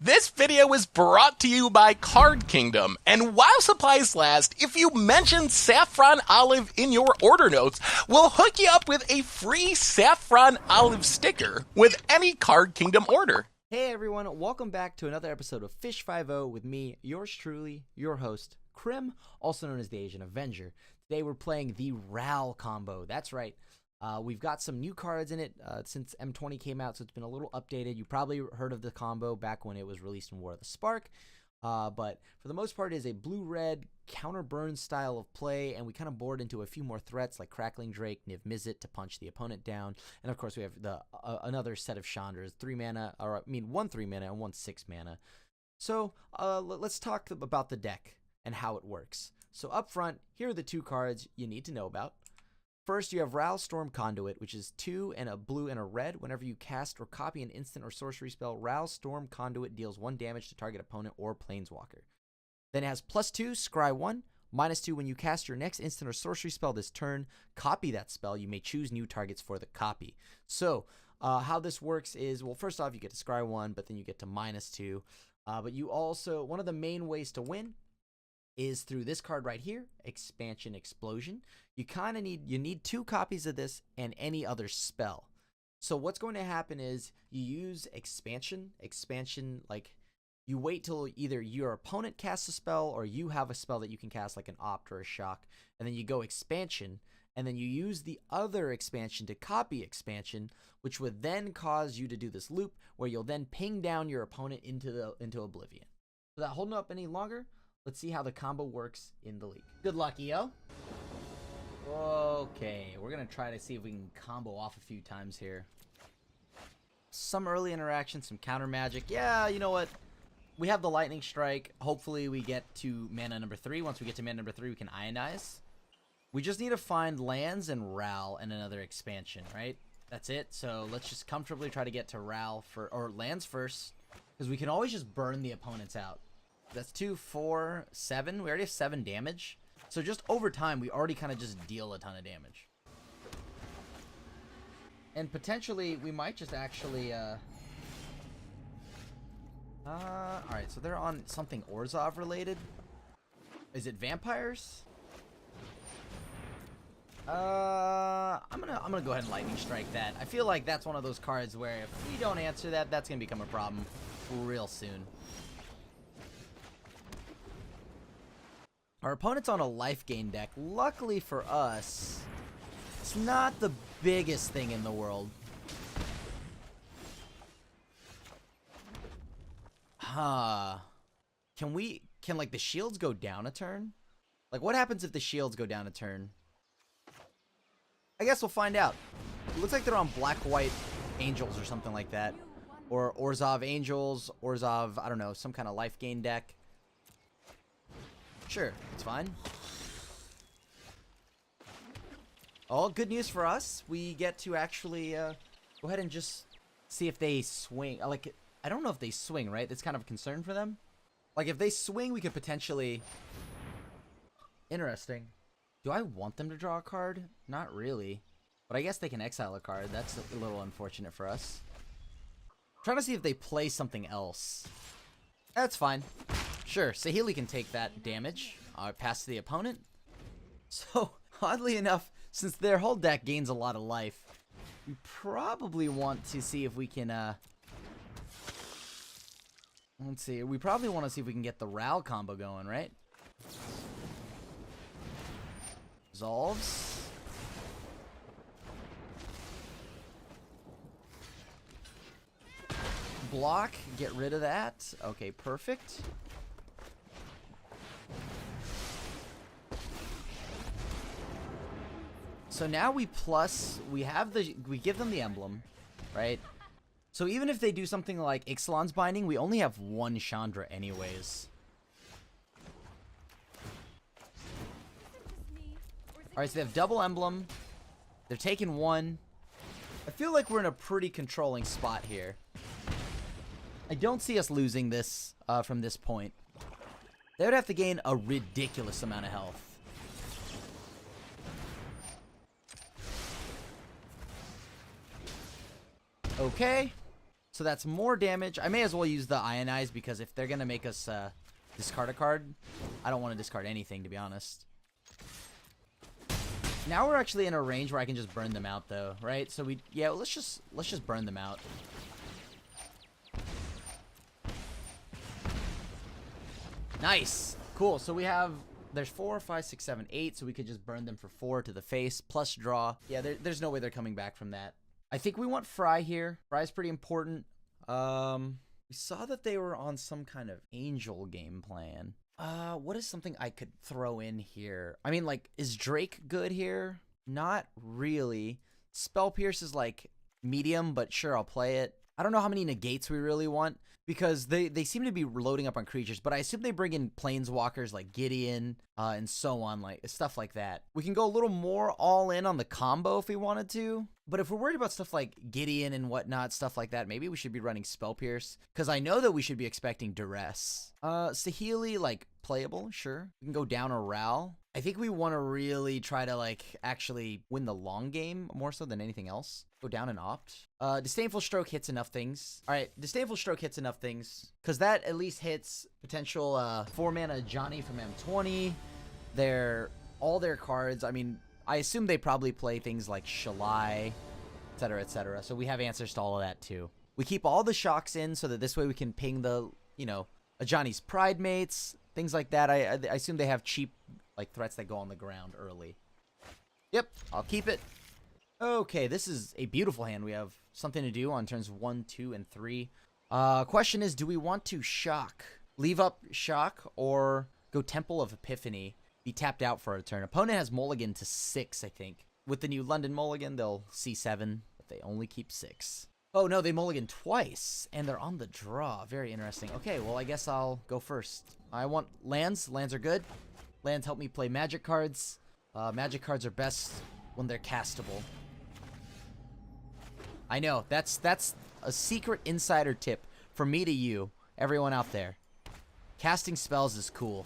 This video is brought to you by Card Kingdom, and while supplies last, if you mention Saffron Olive in your order notes, we'll hook you up with a free Saffron Olive sticker with any Card Kingdom order. Hey everyone, welcome back to another episode of Five-0 with me, yours truly, your host, Krim, also known as the Asian Avenger. Today we're playing the RAL combo. That's right. We've got some new cards in it since M20 came out, so it's been a little updated. You probably heard of the combo back when it was released in War of the Spark. But for the most part, it is a blue-red counter-burn style of play, and we kind of board into a few more threats like Crackling Drake, Niv Mizzet to punch the opponent down. And of course, we have the another set of Chandras, 3 mana, or I mean 1 3 mana and 1 6 mana. So let's talk about the deck and how it works. So up front, here are the two cards you need to know about. First, you have RAL Storm Conduit, which is 2 and a blue and a red. Whenever you cast or copy an instant or sorcery spell, RAL Storm Conduit deals 1 damage to target opponent or planeswalker. Then it has +2, scry 1, -2 when you cast your next instant or sorcery spell this turn. Copy that spell. You may choose new targets for the copy. So, how this works is, well, first off, you get to scry 1, but then you get to -2. But you also, one of the main ways to win is through this card right here, Expansion Explosion. You need 2 copies of this and any other spell. So what's going to happen is you use expansion, like you wait till either your opponent casts a spell or you have a spell that you can cast like an Opt or a Shock, and then you go expansion, and then you use the other expansion to copy expansion, which would then cause you to do this loop where you'll then ping down your opponent into oblivion. Without holding up any longer, let's see how the combo works in the league. Good luck, EO. Okay, we're going to try to see if we can combo off a few times here. Some early interaction, some counter magic. Yeah, you know what? We have the Lightning Strike. Hopefully we get to mana number 3. Once we get to mana number 3, we can Ionize. We just need to find lands and RAL and another expansion, right? That's it. So let's just comfortably try to get to RAL or lands first, because we can always just burn the opponents out. That's 2, 4, 7. We already have 7 damage. So just over time, we already kind of just deal a ton of damage. And potentially, we might just actually, alright, so they're on something Orzhov related. Is it vampires? I'm gonna go ahead and Lightning Strike that. I feel like that's one of those cards where if we don't answer that, that's gonna become a problem real soon. Our opponent's on a life gain deck. Luckily for us, it's not the biggest thing in the world. Can like the shields go down a turn? Like what happens if the shields go down a turn? I guess we'll find out. It looks like they're on black-white angels or something like that. Or Orzhov angels, Orzhov, I don't know, some kind of life gain deck. Sure, it's fine. All good news for us. We get to actually go ahead and just see if they swing. Like, I don't know if they swing, right? That's kind of a concern for them. Like, if they swing, we could potentially... Interesting. Do I want them to draw a card? Not really. But I guess they can exile a card. That's a little unfortunate for us. I'm trying to see if they play something else. That's fine. Sure, Saheeli can take that damage. Pass to the opponent. So, oddly enough, since their whole deck gains a lot of life, we probably want to see if we can, let's see. We probably want to see if we can get the RAL combo going, right? Resolves. Block, get rid of that. Okay, perfect. So now we give them the emblem, right? So even if they do something like Ixalan's Binding, we only have 1 Chandra anyways. Alright, so they have double emblem. They're taking 1. I feel like we're in a pretty controlling spot here. I don't see us losing this from this point. They would have to gain a ridiculous amount of health. Okay. So that's more damage. I may as well use the Ionize because if they're going to make us discard a card, I don't want to discard anything, to be honest. Now we're actually in a range where I can just burn them out, though, right? So yeah, let's just burn them out. Nice. Cool. So we have, there's 4, 5, 6, 7, 8. So we could just burn them for 4 to the face plus draw. Yeah, there's no way they're coming back from that. I think we want Fry here. Fry's pretty important. We saw that they were on some kind of angel game plan. What is something I could throw in here? I mean, like, is Drake good here? Not really. Spell Pierce is like medium, but sure, I'll play it. I don't know how many negates we really want because they seem to be loading up on creatures, but I assume they bring in planeswalkers like Gideon and so on, like stuff like that. We can go a little more all in on the combo if we wanted to, but if we're worried about stuff like Gideon and whatnot, stuff like that, maybe we should be running Spell Pierce because I know that we should be expecting Duress. Saheeli, like playable, sure. We can go down a Ral. I think we want to really try to like actually win the long game more so than anything else. Go down and opt. Disdainful Stroke hits enough things. All right, Disdainful Stroke hits enough things because that at least hits potential 4-mana Johnny from M20. All their cards. I mean, I assume they probably play things like Shalai, etc., etc. So we have answers to all of that too. We keep all the shocks in so that this way we can ping the, you know, Johnny's Pride Mates, things like that. I assume they have cheap like threats that go on the ground early. Yep, I'll keep it. Okay, this is a beautiful hand. We have something to do on turns 1, 2, and 3. Question is, do we want to shock? Leave up shock or go Temple of Epiphany? Be tapped out for a turn. Opponent has mulligan to 6, I think. With the new London mulligan, they'll see 7, but they only keep 6. Oh, no, they mulligan twice, and they're on the draw. Very interesting. Okay, well, I guess I'll go first. I want lands. Lands are good. Lands help me play magic cards. Magic cards are best when they're castable. I know, that's a secret insider tip from me to you, everyone out there. Casting spells is cool.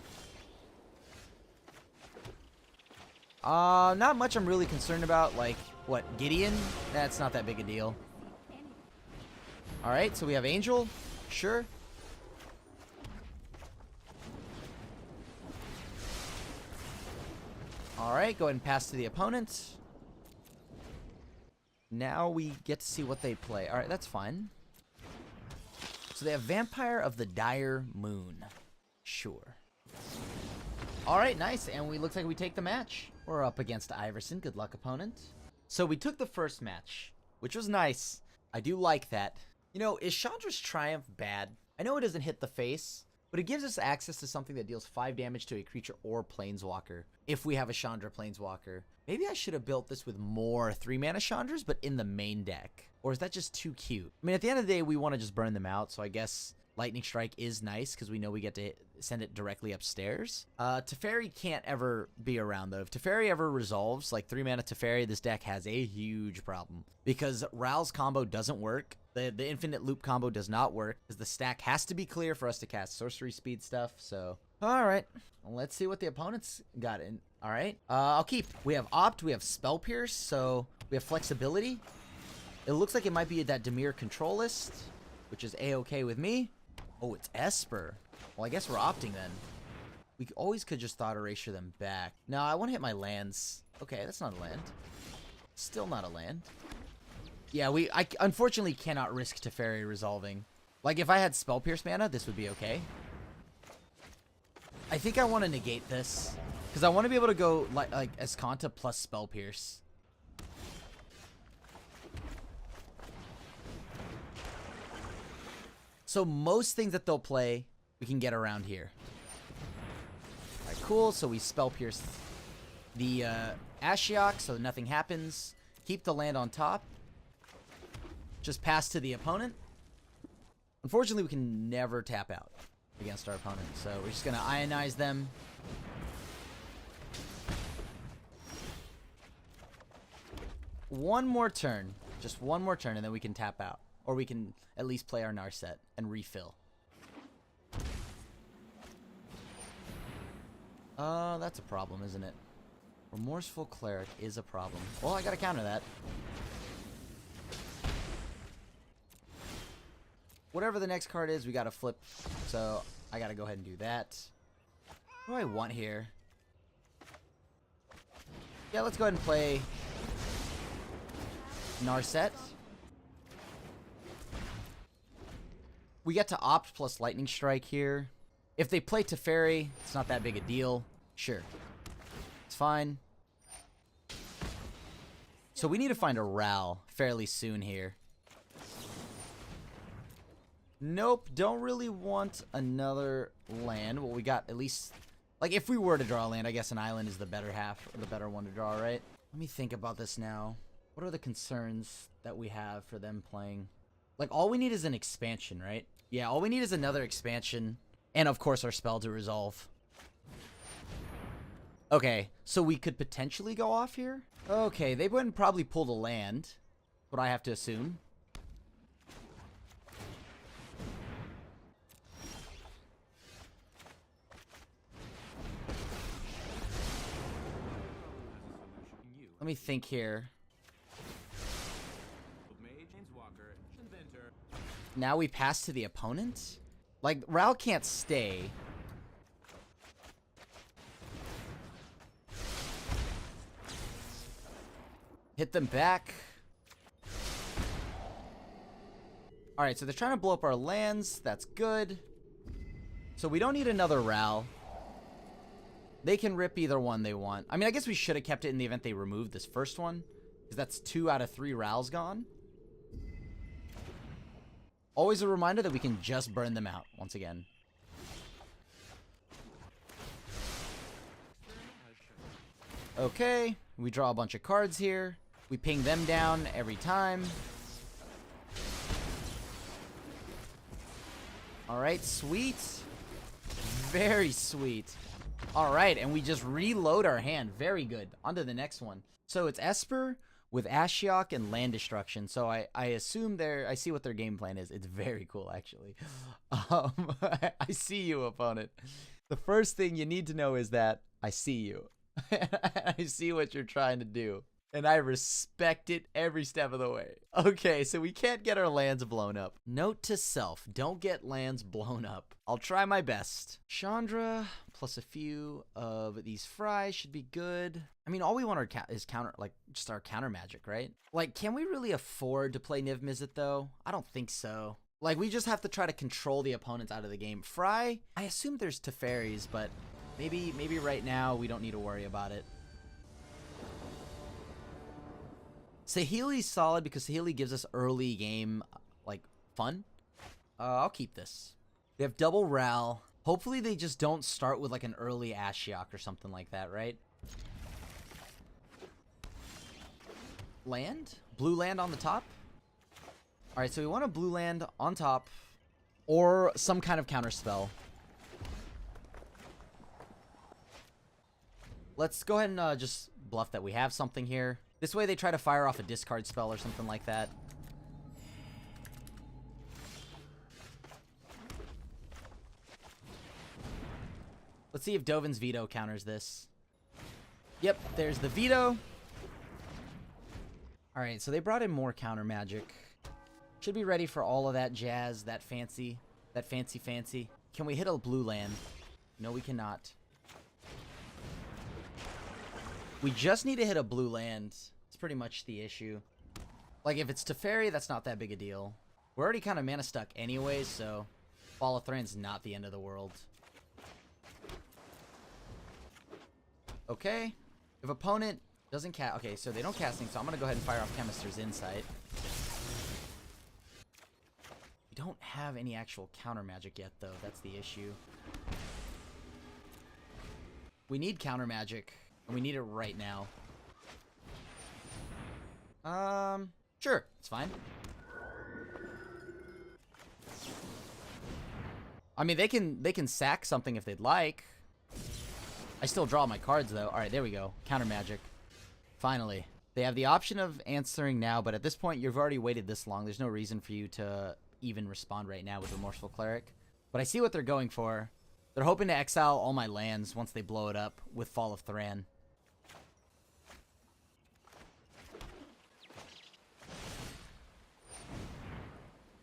Not much I'm really concerned about, like, what, Gideon? That's not that big a deal. Alright, so we have Angel, sure. Alright, go ahead and pass to the opponent. Now we get to see what they play. Alright, that's fine. So they have Vampire of the Dire Moon. Sure. Alright, nice. And we looks like we take the match. We're up against Iverson. Good luck, opponent. So we took the first match, which was nice. I do like that. You know, is Chandra's Triumph bad? I know it doesn't hit the face, but it gives us access to something that deals 5 damage to a creature or planeswalker if we have a Chandra planeswalker. Maybe I should have built this with more 3-mana Chandras, but in the main deck. Or is that just too cute? I mean, at the end of the day, we want to just burn them out, so I guess Lightning Strike is nice because we know we get to send it directly upstairs. Teferi can't ever be around, though. If Teferi ever resolves, like 3-mana Teferi, this deck has a huge problem. Because Ral's combo doesn't work. The Infinite Loop combo does not work because the stack has to be clear for us to cast sorcery speed stuff, so... Alright, let's see what the opponent's got in. Alright, I'll keep. We have Opt, we have Spell Pierce, so we have flexibility. It looks like it might be that Dimir Control List, which is A-okay with me. Oh, it's Esper. Well, I guess we're opting then. We always could just Thought Erasure them back. No, I want to hit my lands. Okay, that's not a land. Still not a land. Yeah, I unfortunately cannot risk Teferi resolving. Like, if I had Spell Pierce mana, this would be okay. I think I want to negate this. Because I want to be able to go, like Escanta plus Spell Pierce. So most things that they'll play, we can get around here. Alright, cool. So we Spell Pierce the Ashiok, so nothing happens. Keep the land on top. Just pass to the opponent. Unfortunately, we can never tap out against our opponent, so we're just going to Ionize them. One more turn. Just one more turn, and then we can tap out. Or we can at least play our Narset and refill. That's a problem, isn't it? Remorseful Cleric is a problem. Well, I gotta counter that. Whatever the next card is, we gotta flip. So I gotta go ahead and do that. What do I want here? Yeah, let's go ahead and play Narset. We get to opt plus Lightning Strike here. If they play Teferi, it's not that big a deal. Sure. It's fine. So we need to find a Ral fairly soon here. Nope, don't really want another land. Well, we got at least... Like, if we were to draw a land, I guess an island is the better half, or the better one to draw, right? Let me think about this now. What are the concerns that we have for them playing? Like, all we need is an expansion, right? Yeah, all we need is another expansion. And, of course, our spell to resolve. Okay, so we could potentially go off here? Okay, they wouldn't probably pull the land. What I have to assume. Let me think here. Now we pass to the opponent? Like, Ral can't stay. Hit them back. Alright, so they're trying to blow up our lands. That's good. So we don't need another Ral. They can rip either one they want. I mean, I guess we should have kept it in the event they removed this first one. Because that's 2 out of 3 Rals gone. Always a reminder that we can just burn them out once again. Okay, we draw a bunch of cards here. We ping them down every time. Alright, sweet. Very sweet. Alright, and we just reload our hand. Very good. On to the next one. So it's Esper with Ashiok and land destruction. So I assume I see what their game plan is. It's very cool, actually. I see you, opponent. The first thing you need to know is that I see you. I see what you're trying to do. And I respect it every step of the way. Okay, so we can't get our lands blown up. Note to self, don't get lands blown up. I'll try my best. Chandra plus a few of these fries should be good. I mean, all we want is just our counter magic, right? Like, can we really afford to play Niv Mizzet though? I don't think so. Like, we just have to try to control the opponents out of the game. Fry, I assume there's Teferis, but maybe right now we don't need to worry about it. Saheeli's solid because Saheeli gives us early game, like, fun. I'll keep this. They have double Ral. Hopefully they just don't start with, like, an early Ashiok or something like that, right? Land? Blue land on the top? Alright, so we want a blue land on top. Or some kind of counter spell. Let's go ahead and just bluff that we have something here. This way they try to fire off a discard spell or something like that. Let's see if Dovin's Veto counters this. Yep, there's the Veto. Alright, so they brought in more counter magic. Should be ready for all of that jazz, that fancy. Can we hit a blue land? No, we cannot. We just need to hit a blue land. It's pretty much the issue. Like, if it's Teferi, that's not that big a deal. We're already kind of mana stuck anyways, so Fall of Thran's not the end of the world. Okay. If opponent doesn't cast... Okay, so they don't casting, so I'm going to go ahead and fire off Chemister's Insight. We don't have any actual counter magic yet, though. That's the issue. We need counter magic. And we need it right now. Sure, it's fine. I mean, they can sack something if they'd like. I still draw my cards though. All right, there we go. Counter magic. Finally, they have the option of answering now, but at this point, you've already waited this long. There's no reason for you to even respond right now with Remorseful Cleric. But I see what they're going for. They're hoping to exile all my lands once they blow it up with Fall of Thran.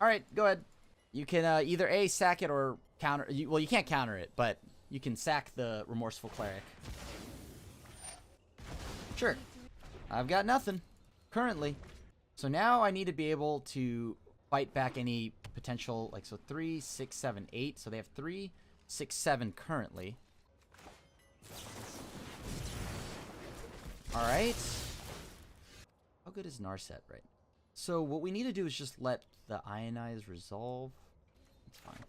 Alright, go ahead. You can either A, sack it or counter. Well, you can't counter it, but you can sack the Remorseful Cleric. Sure. I've got nothing currently. So now I need to be able to fight back any potential, like, so 3, 6, 7, 8. So they have 3, 6, 7 currently. Alright. How good is Narset right now? So what we need to do is just let the Ionize resolve. That's fine.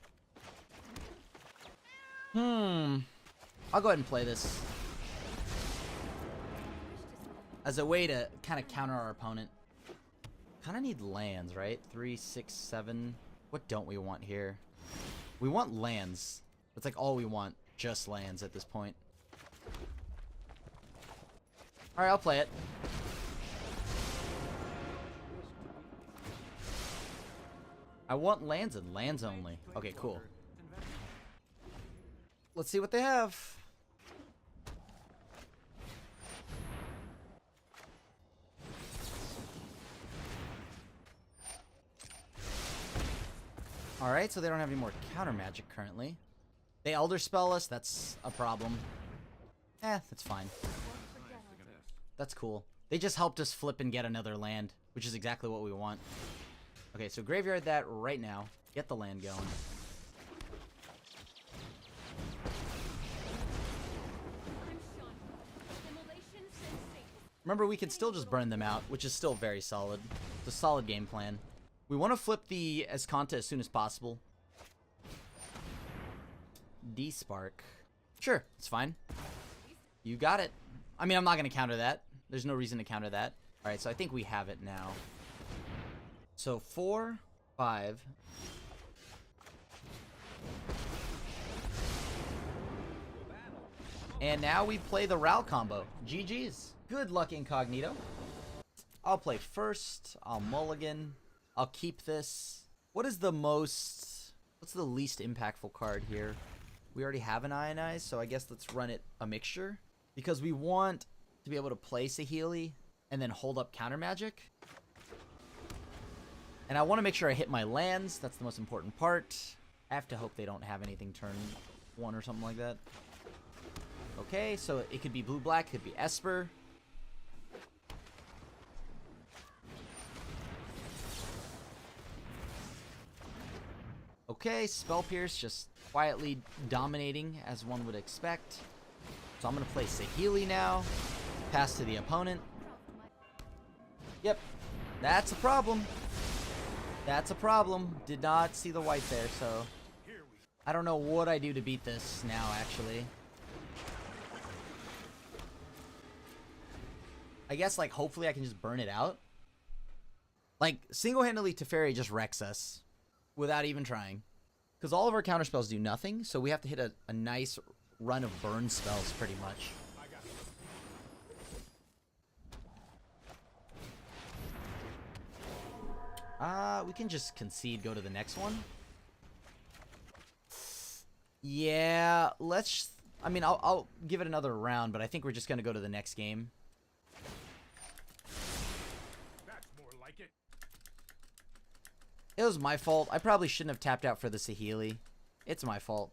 I'll go ahead and play this as a way to kind of counter our opponent. Kind of need lands, right? 3, 6, 7. What don't we want here? We want lands. That's like all we want. Just lands at this point. Alright, I'll play it. I want lands and lands only. Okay, cool. Let's see what they have. Alright, so they don't have any more counter magic currently. They Elder Spell us, that's a problem. That's fine. That's cool. They just helped us flip and get another land, which is exactly what we want. Okay, so graveyard that right now. Get the land going. Remember, we can still just burn them out, which is still very solid. It's a solid game plan. We want to flip the Escanta as soon as possible. D-Spark. Sure, it's fine. You got it. I mean, I'm not going to counter that. There's no reason to counter that. Alright, so I think we have it now. So 4, 5. And now we play the Ral combo. GG's. Good luck, Incognito. I'll play first. I'll mulligan. I'll keep this. What's the least impactful card here? We already have an Ionize, so I guess let's run it a mixture. Because we want to be able to play Saheeli and then hold up counter magic. And I want to make sure I hit my lands. That's the most important part. I have to hope they don't have anything turn 1 or something like that. Okay, so it could be blue-black, could be Esper. Okay, Spell Pierce just quietly dominating as one would expect. So I'm going to play Saheeli now. Pass to the opponent. Yep, that's a problem. That's a problem. Did not see the white there, so I don't know what I do to beat this now, actually. I guess, like, hopefully I can just burn it out. Like, single-handedly, Teferi just wrecks us without even trying. Because all of our counterspells do nothing, so we have to hit a nice run of burn spells, pretty much. We can just concede, go to the next one. Yeah, let's... I mean, I'll give it another round, but I think we're just going to go to the next game. That's more like it. It was my fault. I probably shouldn't have tapped out for the Saheeli. It's my fault.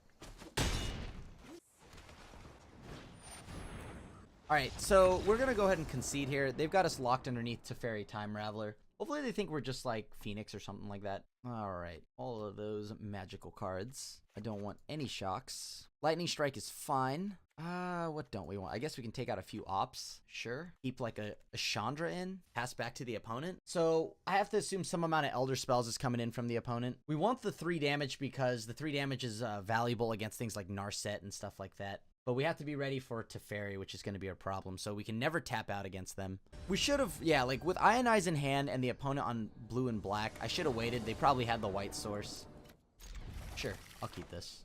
Alright, so we're going to go ahead and concede here. They've got us locked underneath Teferi Time Raveler. Hopefully they think we're just like Phoenix or something like that. Alright, all of those magical cards. I don't want any shocks. Lightning Strike is fine. What don't we want? I guess we can take out a few ops. Sure. Keep like a Chandra in. Pass back to the opponent. So I have to assume some amount of Elder Spells is coming in from the opponent. We want the 3 damage because the 3 damage is valuable against things like Narset and stuff like that. But we have to be ready for Teferi, which is going to be a problem. So we can never tap out against them. We should have, yeah, like with Ionize in hand and the opponent on blue and black, I should have waited. They probably had the white source. Sure, I'll keep this.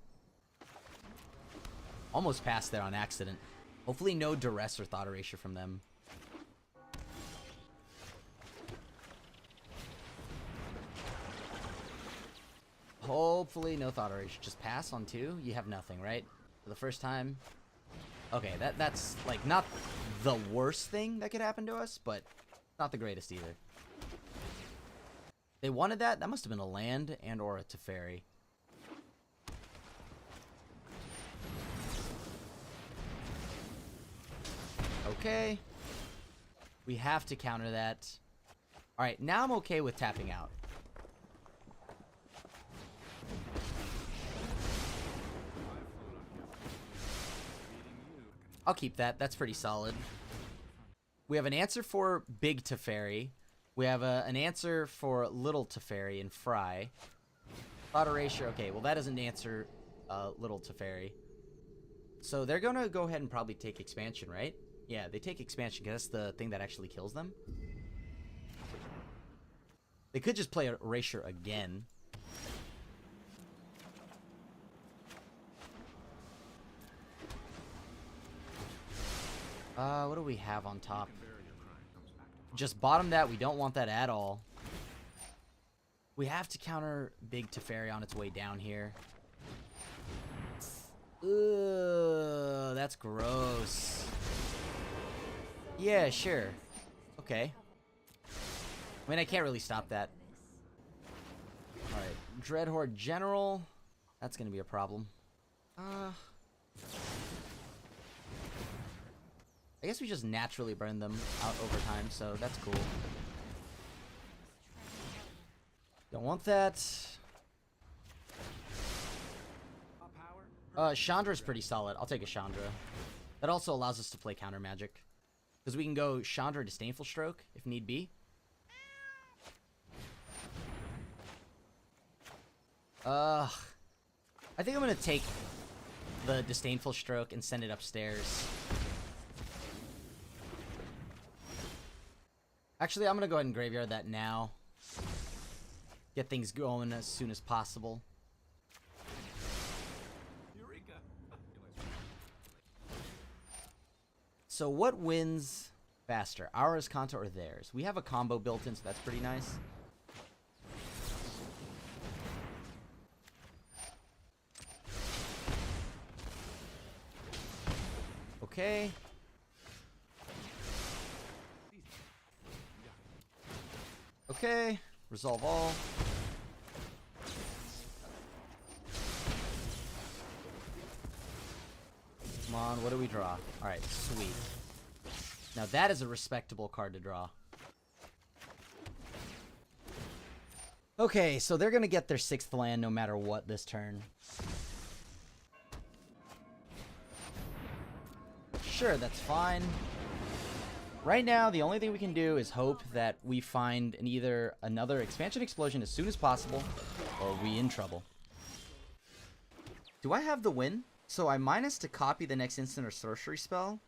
Almost passed there on accident. Hopefully no duress or thought erasure from them. Hopefully no thought erasure. Just pass on 2. You have nothing, right? For the first time. Okay, that's like not the worst thing that could happen to us, but not the greatest either. They wanted that? That must have been a land and or a Teferi. Okay. We have to counter that. Alright, now I'm okay with tapping out. I'll keep that. That's pretty solid. We have an answer for Big Teferi. We have an answer for Little Teferi and Fry. Thought erasure. Okay, well that doesn't answer Little Teferi. So they're going to go ahead and probably take expansion, right? Yeah, they take expansion because that's the thing that actually kills them. They could just play erasure again. What do we have on top? Just bottom that. We don't want that at all. We have to counter Big Teferi on its way down here. Ugh, that's gross. Yeah, sure. Okay. I mean, I can't really stop that. Alright, Dreadhorde General. That's gonna be a problem. I guess we just naturally burn them out over time, so that's cool. Don't want that. Chandra's pretty solid. I'll take a Chandra. That also allows us to play counter magic. Because we can go Chandra Disdainful Stroke, if need be. I think I'm going to take the Disdainful Stroke and send it upstairs. Actually, I'm going to go ahead and graveyard that now. Get things going as soon as possible. So what wins faster? Ours, Kanta, or theirs? We have a combo built in, so that's pretty nice. Okay. Okay. Resolve all. Come on, what do we draw? Alright, sweet. Now that is a respectable card to draw. Okay, so they're gonna get their 6th land no matter what this turn. Sure, that's fine. Right now, the only thing we can do is hope that we find either another expansion explosion as soon as possible, or we in trouble. Do I have the win? So I minus to copy the next instant or sorcery spell.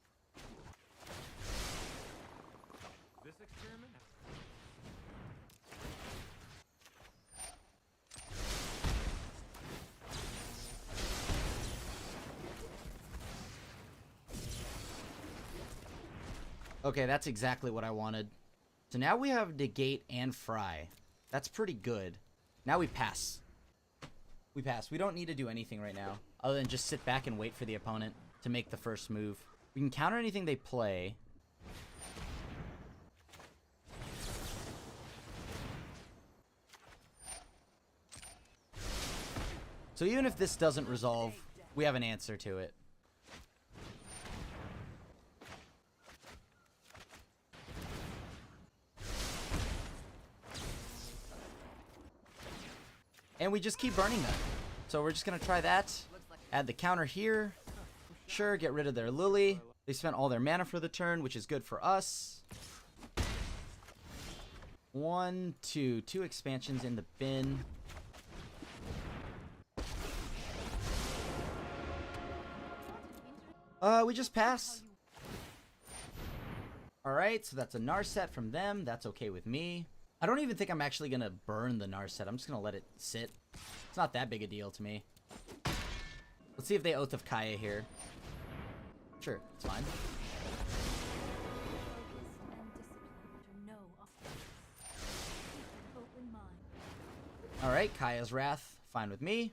This experiment. Okay, that's exactly what I wanted. So now we have negate and fry. That's pretty good. Now we pass. We pass. We don't need to do anything right now, other than just sit back and wait for the opponent to make the first move. We can counter anything they play. So even if this doesn't resolve, we have an answer to it. And we just keep burning them. So we're just going to try that. Add the counter here. Sure, get rid of their Lily. They spent all their mana for the turn, which is good for us. 1, 2. 2 expansions in the bin. We just pass. Alright, so that's a Narset from them. That's okay with me. I don't even think I'm actually going to burn the Narset. I'm just going to let it sit. It's not that big a deal to me. Let's see if they Oath of Kaya here. Sure, it's fine. Alright, Kaya's Wrath. Fine with me.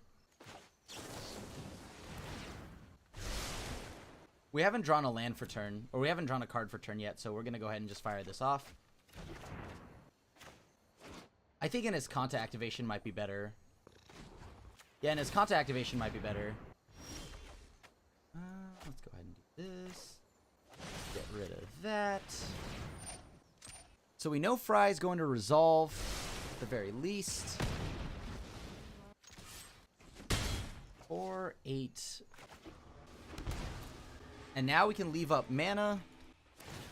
We haven't drawn a land for turn, or we haven't drawn a card for turn yet, so we're going to go ahead and just fire this off. I think in his Conta activation might be better. Yeah, and his Conta activation might be better. Let's go ahead and do this. Get rid of that. So we know Fry's going to resolve, at the very least. 4, 8. And now we can leave up mana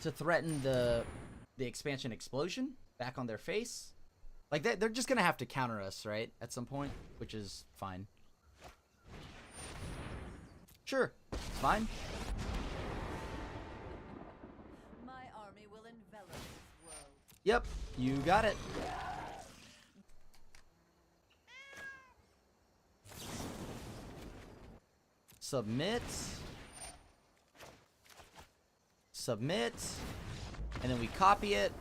to threaten the expansion explosion back on their face. Like, they're just going to have to counter us, right? At some point, which is fine. Sure, it's fine. My army will envelop this world. Yep, you got it. Submit. Submit. And then we copy it.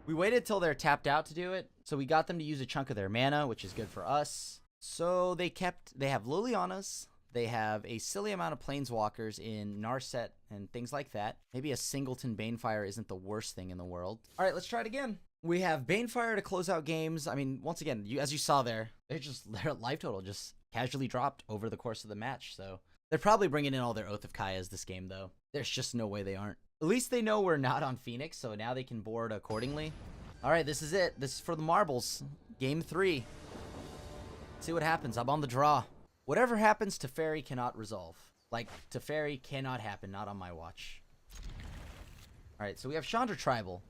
We waited till they're tapped out to do it. So we got them to use a chunk of their mana, which is good for us. So they have Lilianas. They have a silly amount of Planeswalkers in Narset and things like that. Maybe a singleton Banefire isn't the worst thing in the world. All right, let's try it again. We have Banefire to close out games. I mean, once again, as you saw there, their life total just casually dropped over the course of the match. So they're probably bringing in all their Oath of Kaias this game, though. There's just no way they aren't. At least they know we're not on Phoenix, so now they can board accordingly. All right, this is it. This is for the marbles. Game 3. Let's see what happens. I'm on the draw. Whatever happens, Teferi cannot resolve. Like, Teferi cannot happen, not on my watch. All right, so we have Chandra Tribal.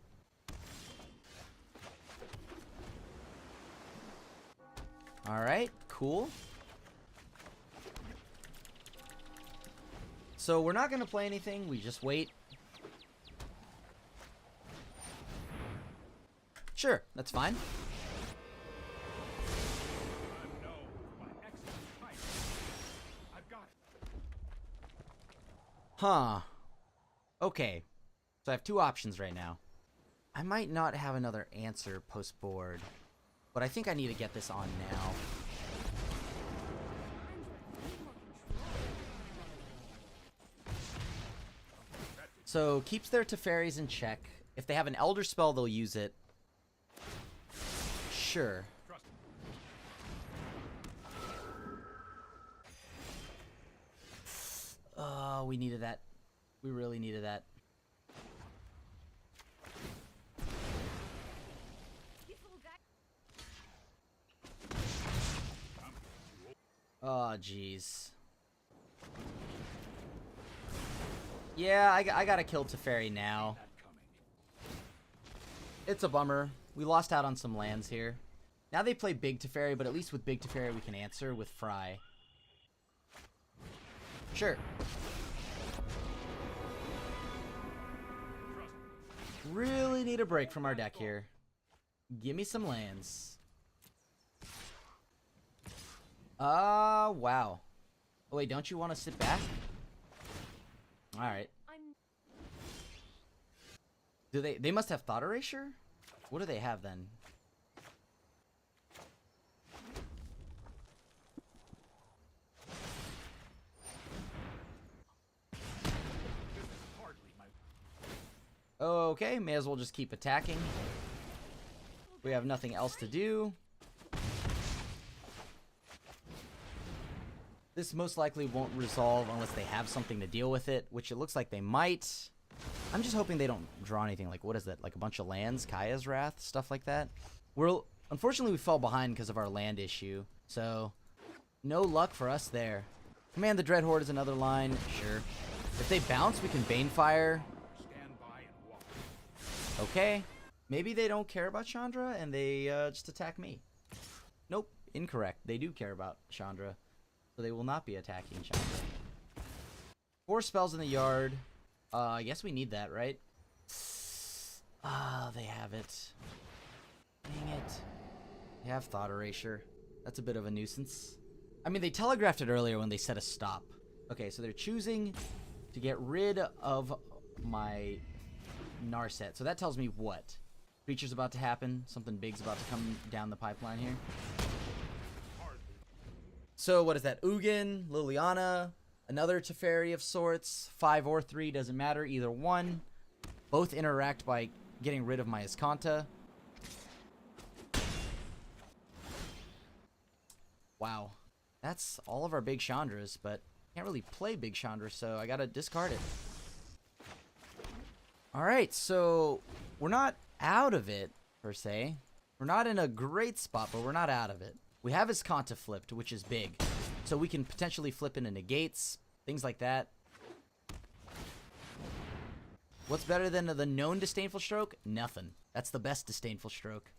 All right, cool. So we're not going to play anything. We just wait. Sure, that's fine. Huh. Okay. So I have two options right now. I might not have another answer post-board, but I think I need to get this on now. So keeps their Teferis in check. If they have an Elder Spell, they'll use it. Sure. Oh, we needed that. We really needed that. Oh, jeez. Yeah, I gotta kill Teferi now. It's a bummer. We lost out on some lands here. Now they play Big Teferi, but at least with Big Teferi we can answer with Fry. Sure. Really need a break from our deck here. Give me some lands. Wow. Oh, wait, don't you want to sit back? Alright. Do they must have Thought Erasure? What do they have then? Okay, may as well just keep attacking. We have nothing else to do. This most likely won't resolve unless they have something to deal with it, which it looks like they might. I'm just hoping they don't draw anything. Like, what is that? Like a bunch of lands? Kaya's Wrath? Stuff like that? Unfortunately, we fell behind because of our land issue. So, no luck for us there. Command the Dreadhorde is another line. Sure. If they bounce, we can Banefire. Okay. Maybe they don't care about Chandra and they just attack me. Nope. Incorrect. They do care about Chandra. So they will not be attacking Chandra. 4 spells in the yard. I guess we need that, right? Ah, they have it. Dang it. They have Thought Erasure. That's a bit of a nuisance. I mean, they telegraphed it earlier when they said a stop. Okay, so they're choosing to get rid of my Narset. So that tells me what? Creature's about to happen. Something big's about to come down the pipeline here. So what is that? Ugin, Liliana, another Teferi of sorts. 5 or 3, doesn't matter. Either one. Both interact by getting rid of my Iskanta. Wow. That's all of our big Chandras, but can't really play big Chandra, so I gotta discard it. Alright, so we're not out of it, per se. We're not in a great spot, but we're not out of it. We have his Kanta flipped, which is big. So we can potentially flip into negates, things like that. What's better than the known Disdainful Stroke? Nothing. That's the best Disdainful Stroke.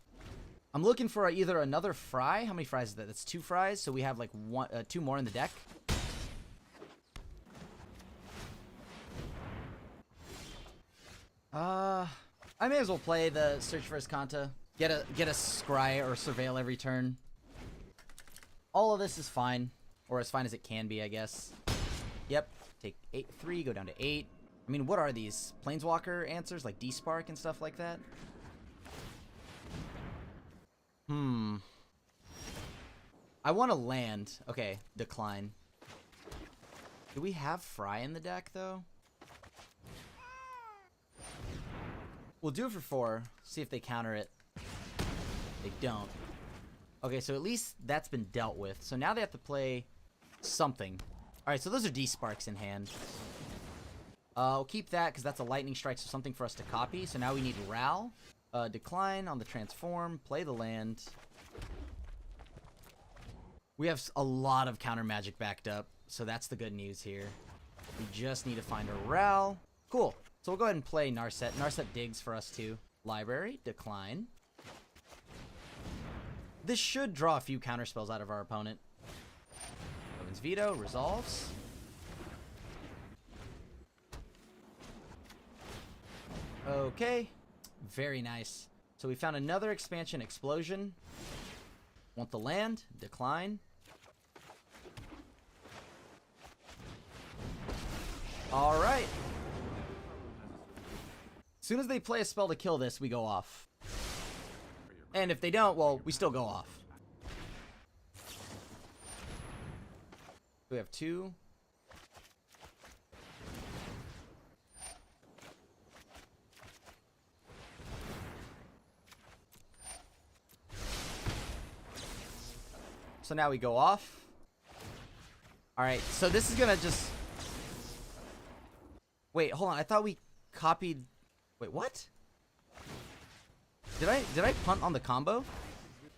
I'm looking for either another Fry. How many Fries is that? That's 2 Fries, so we have like 2 more in the deck. I may as well play the Search for his Kanta. Get a Scry or Surveil every turn. All of this is fine. Or as fine as it can be, I guess. Yep. Take 3, go down to 8. I mean, what are these? Planeswalker answers? Like D-Spark and stuff like that? I want to land. Okay, decline. Do we have Fry in the deck, though? We'll do it for 4. See if they counter it. They don't. Okay, so at least that's been dealt with. So now they have to play something. Alright, so those are D-Sparks in hand. We'll keep that because that's a Lightning Strike, so something for us to copy. So now we need Ral. Decline on the transform. Play the land. We have a lot of counter magic backed up, so that's the good news here. We just need to find a Ral. Cool. So we'll go ahead and play Narset. Narset digs for us too. Library. Decline. This should draw a few counter spells out of our opponent. Oven's Veto resolves. Okay. Very nice. So we found another expansion, Explosion. Want the land. Decline. Alright. As soon as they play a spell to kill this, we go off. And if they don't, well, we still go off. We have 2. So now we go off. Alright, so this is gonna just... Wait, hold on. I thought we copied... Wait, what? Did I punt on the combo?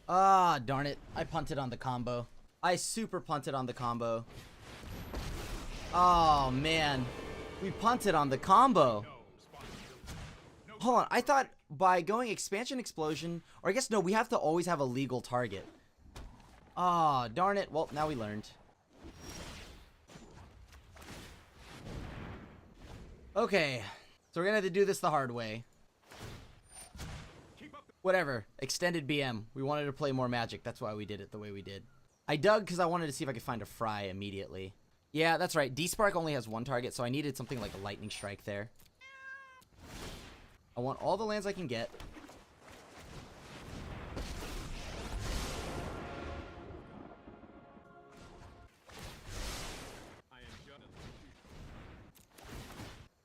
Ah, darn it. I punted on the combo. I super punted on the combo. Oh, man. We punted on the combo. Hold on. I thought by going Expansion Explosion... Or I guess, no, we have to always have a legal target. Ah, darn it. Well, now we learned. Okay. So we're gonna have to do this the hard way. Whatever. Extended BM. We wanted to play more Magic. That's why we did it the way we did. I dug because I wanted to see if I could find a Fry immediately. Yeah, that's right. D-Spark only has 1 target, so I needed something like a Lightning Strike there. I want all the lands I can get.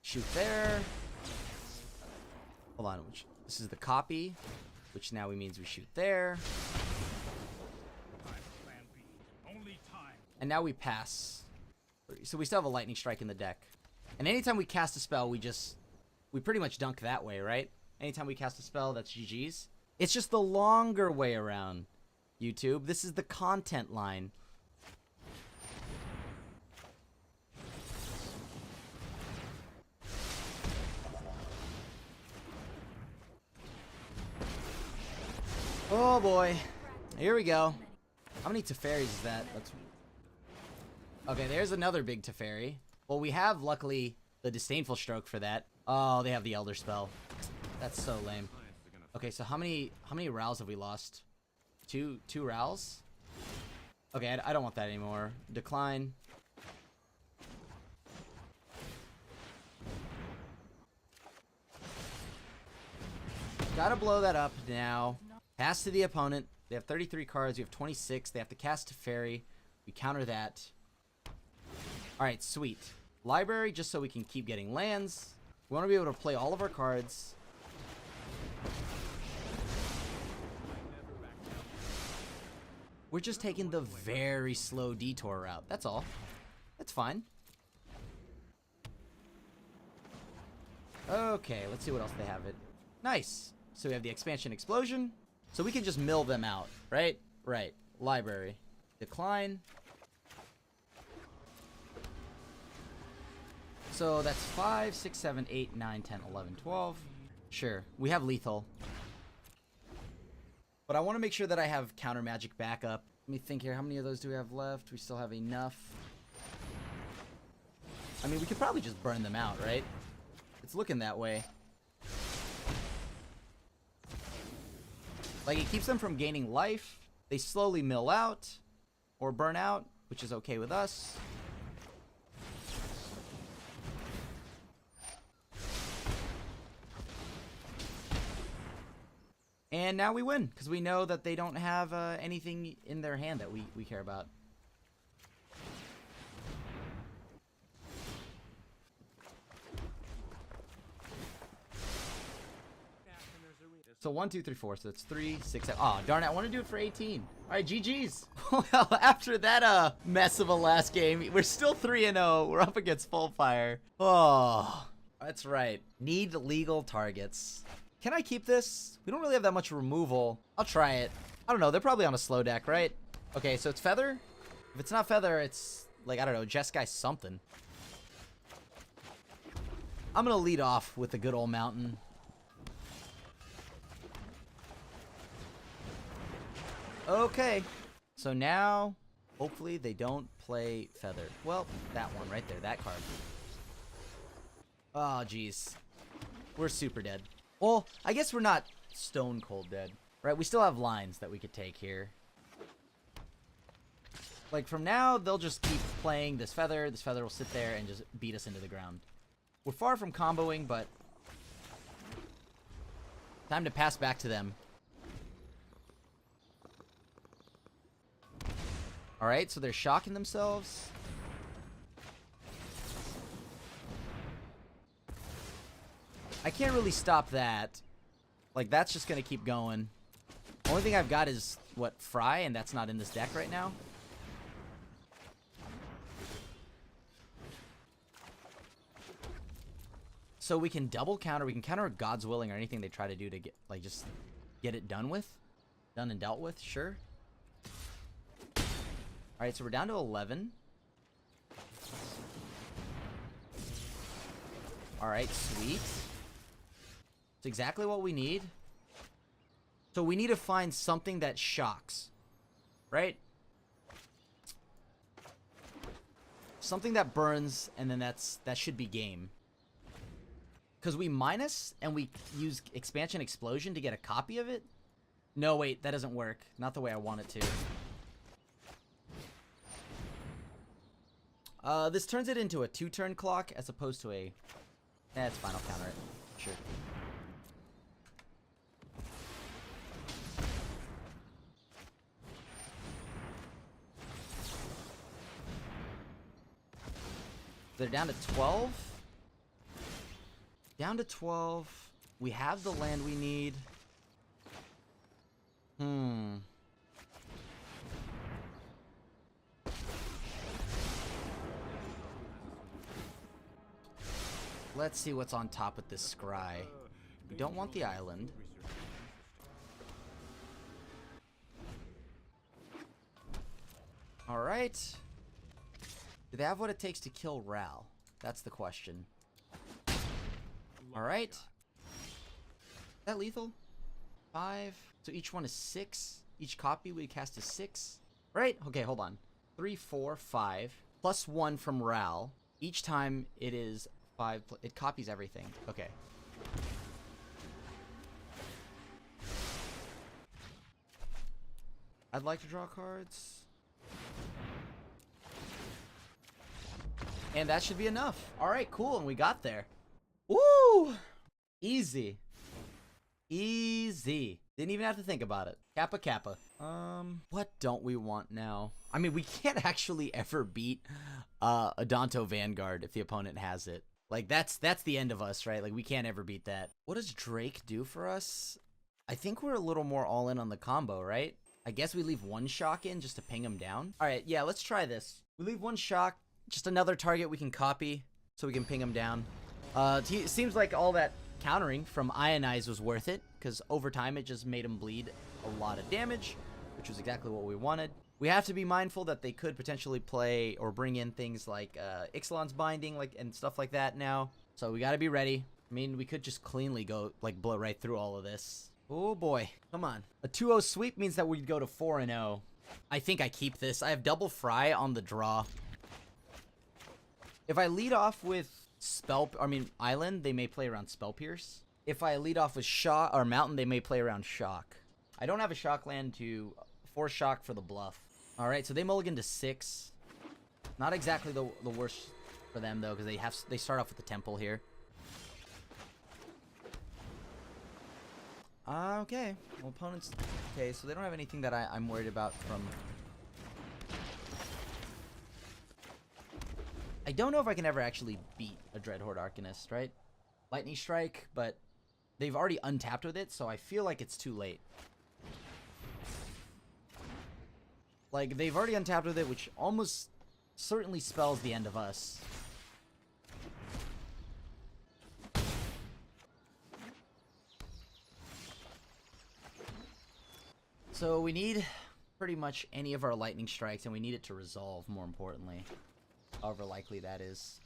Shoot there. Hold on. This is the copy, which now means we shoot there. And now we pass. So we still have a Lightning Strike in the deck. And anytime we cast a spell, we pretty much dunk that way, right? Anytime we cast a spell, that's GG's. It's just the longer way around, YouTube. This is the content line. Oh boy. Here we go. How many Teferis is that? Okay, there's another big Teferi. Well, we have, luckily, the Disdainful Stroke for that. Oh, they have the Elder Spell. That's so lame. Okay, so how many Rals have we lost? Two Rals? Okay, I don't want that anymore. Decline. Gotta blow that up now. Pass to the opponent. They have 33 cards. We have 26. They have to cast Teferi. We counter that. Alright, sweet. Library, just so we can keep getting lands. We want to be able to play all of our cards. We're just taking the very slow detour route. That's all. That's fine. Okay, let's see what else they have it. Nice. So we have the expansion explosion. So we can just mill them out, right? Right. Library. Decline. So that's 5, 6, 7, 8, 9, 10, 11, 12. Sure. We have lethal. But I want to make sure that I have counter magic backup. Let me think here. How many of those do we have left? We still have enough. I mean, we could probably just burn them out, right? It's looking that way. Like, it keeps them from gaining life. They slowly mill out or burn out, which is okay with us. And now we win, because we know that they don't have anything in their hand that we care about. So 1, 2, 3, 4. So it's 3, 6, 7. Oh, darn it. I want to do it for 18. All right, GG's. Well, after that mess of a last game, we're still 3-0. We're up against Full Fire. Oh, that's right. Need legal targets. Can I keep this? We don't really have that much removal. I'll try it. I don't know. They're probably on a slow deck, right? Okay, so it's Feather. If it's not Feather, it's like, I don't know, Jeskai something. I'm going to lead off with the good old Mountain. Okay. So now, hopefully they don't play Feather. Well, that one right there. That card. Oh, jeez. We're super dead. Well, I guess we're not stone cold dead, right? We still have lines that we could take here. Like, from now, they'll just keep playing this Feather. This Feather will sit there and just beat us into the ground. We're far from comboing, but time to pass back to them. Alright, so they're shocking themselves. I can't really stop that. Like, that's just going to keep going. Only thing I've got is, what, Fry, and that's not in this deck right now. So we can double counter. We can counter God's Willing or anything they try to do to get, like, just get it done with. Done and dealt with, sure. Alright, so we're down to 11. Alright, sweet. It's exactly what we need. So we need to find something that shocks. Right? Something that burns, and then that should be game. Because we minus, and we use Expansion Explosion to get a copy of it? No, wait, that doesn't work. Not the way I want it to. This turns it into a 2-turn clock as opposed to a... it's fine, I'll counter it. Sure. They're down to 12. Down to 12. We have the land we need. Let's see what's on top with this scry. We don't want the island. Alright. Do they have what it takes to kill Ral? That's the question. Alright. Is that lethal? 5. So each one is 6. Each copy we cast is 6. Right? Okay, hold on. 3, 4, 5. Plus 1 from Ral. Each time it is 5. It copies everything. Okay. I'd like to draw cards. And that should be enough. Alright, cool. And we got there. Woo! Easy. Easy. Didn't even have to think about it. Kappa Kappa. What don't we want now? I mean, we can't actually ever beat Adonto Vanguard if the opponent has it. Like, that's the end of us, right? Like, we can't ever beat that. What does Drake do for us? I think we're a little more all in on the combo, right? I guess we leave one shock in just to ping him down. All right, yeah, let's try this. We leave one shock, just another target we can copy so we can ping him down. It seems like all that countering from Ionize was worth it, because over time it just made him bleed a lot of damage, which was exactly what we wanted. We have to be mindful that they could potentially play or bring in things like Ixalan's Binding and stuff like that now. So we got to be ready. I mean, we could just cleanly go, blow right through all of this. Oh boy, come on. A 2-0 sweep means that we'd go to 4-0. I think I keep this. I have double Fry on the draw. If I lead off with Island, they may play around Spell Pierce. If I lead off with Mountain, they may play around Shock. I don't have a Shock land to force Shock for the bluff. Alright, so they mulligan to 6. Not exactly the worst for them, though, because they start off with the Temple here. Okay. Well, opponents... Okay, so they don't have anything that I'm worried about from... I don't know if I can ever actually beat a Dreadhorde Arcanist, right? Lightning Strike, but they've already untapped with it, so I feel like it's too late. Like, they've already untapped with it, which almost certainly spells the end of us. So we need pretty much any of our lightning strikes, and we need it to resolve, more importantly. However likely that is.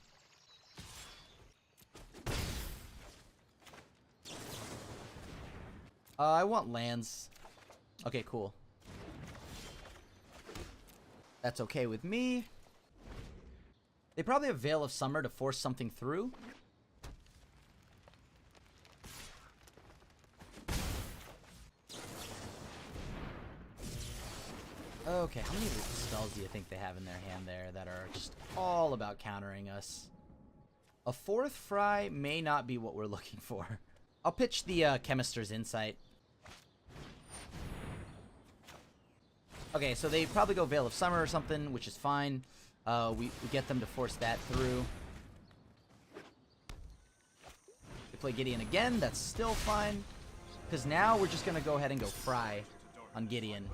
I want lands. Okay, cool. That's okay with me. They probably have Veil of Summer to force something through. Okay, how many spells do you think they have in their hand there that are just all about countering us? A 4th Fry may not be what we're looking for. I'll pitch the Chemister's Insight. Okay, so they probably go Veil of Summer or something, which is fine. We get them to force that through. They play Gideon again, that's still fine. Because now we're just going to go ahead and go Fry on Gideon.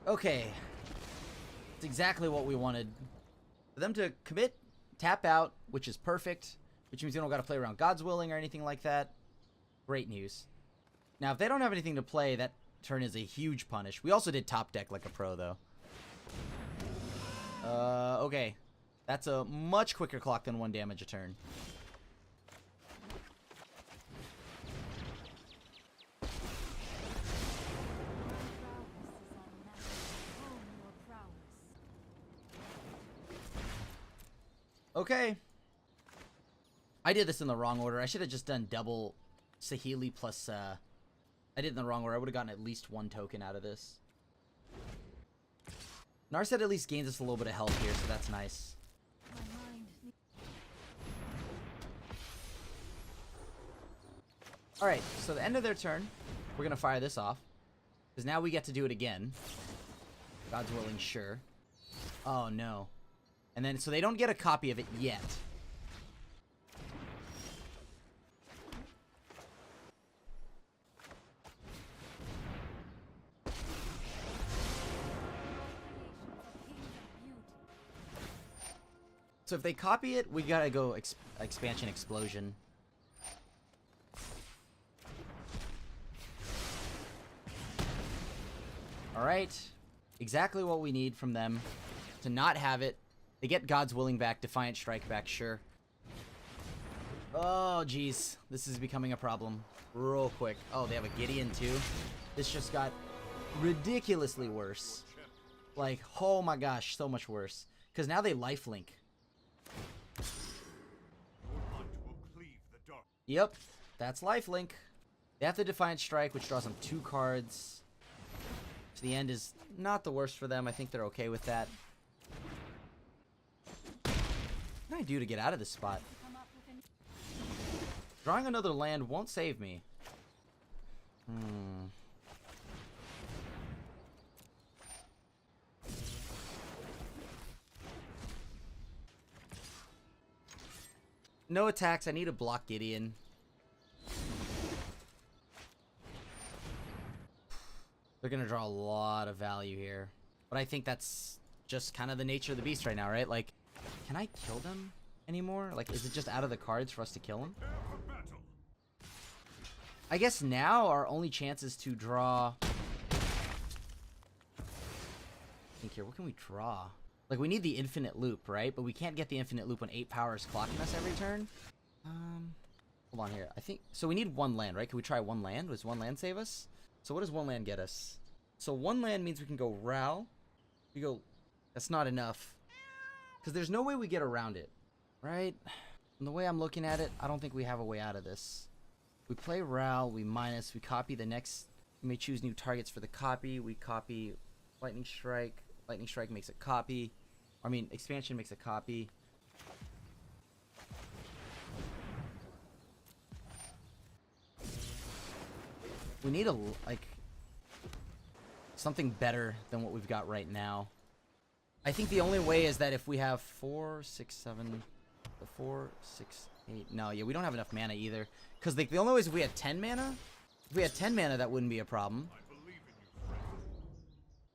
Okay. It's exactly what we wanted. For them to commit, tap out, which is perfect, which means we don't got to play around God's Willing or anything like that. Great news. Now, if they don't have anything to play, that turn is a huge punish. We also did top deck like a pro, though. Okay. That's a much quicker clock than 1 damage a turn. Okay. I did this in the wrong order. I should have just done double Saheeli plus, I did it in the wrong order. I would have gotten at least 1 token out of this. Narset at least gains us a little bit of health here, so that's nice. Alright, so the end of their turn, we're going to fire this off. Because now we get to do it again. God's willing, sure. Oh, no. And then, so they don't get a copy of it yet. So if they copy it, we gotta go expansion explosion. Alright. Exactly what we need from them to not have it. They get God's Willing back, Defiant Strike back, sure. Oh, jeez. This is becoming a problem real quick. Oh, they have a Gideon, too. This just got ridiculously worse. Like, oh my gosh, so much worse. Because now they lifelink. Yep, that's lifelink. They have the Defiant Strike, which draws them 2 cards. So the end is not the worst for them. I think they're okay with that. What can I do to get out of this spot? Drawing another land won't save me. No attacks. I need to block Gideon. They're going to draw a lot of value here. But I think that's just kind of the nature of the beast right now, right? Like, can I kill them anymore? Like, is it just out of the cards for us to kill them? I guess now our only chance is to draw... think here, what can we draw? Like, we need the infinite loop, right? But we can't get the infinite loop when 8 power is clocking us every turn. Hold on here. I think... So we need 1 land, right? Can we try 1 land? Does 1 land save us? So what does 1 land get us? So 1 land means we can go Ral. We go... That's not enough. Because there's no way we get around it, right? And the way I'm looking at it, I don't think we have a way out of this. We play Ral, we minus, we copy the next... We may choose new targets for the copy. We copy Lightning Strike. Lightning Strike makes a copy. I mean, Expansion makes a copy. We need a, like, something better than what we've got right now. I think the only way is that if we have 4, 6, 7, 4, 6, 8. No, yeah, we don't have enough mana either. Because the only way is if we had 10 mana. If we had 10 mana, that wouldn't be a problem.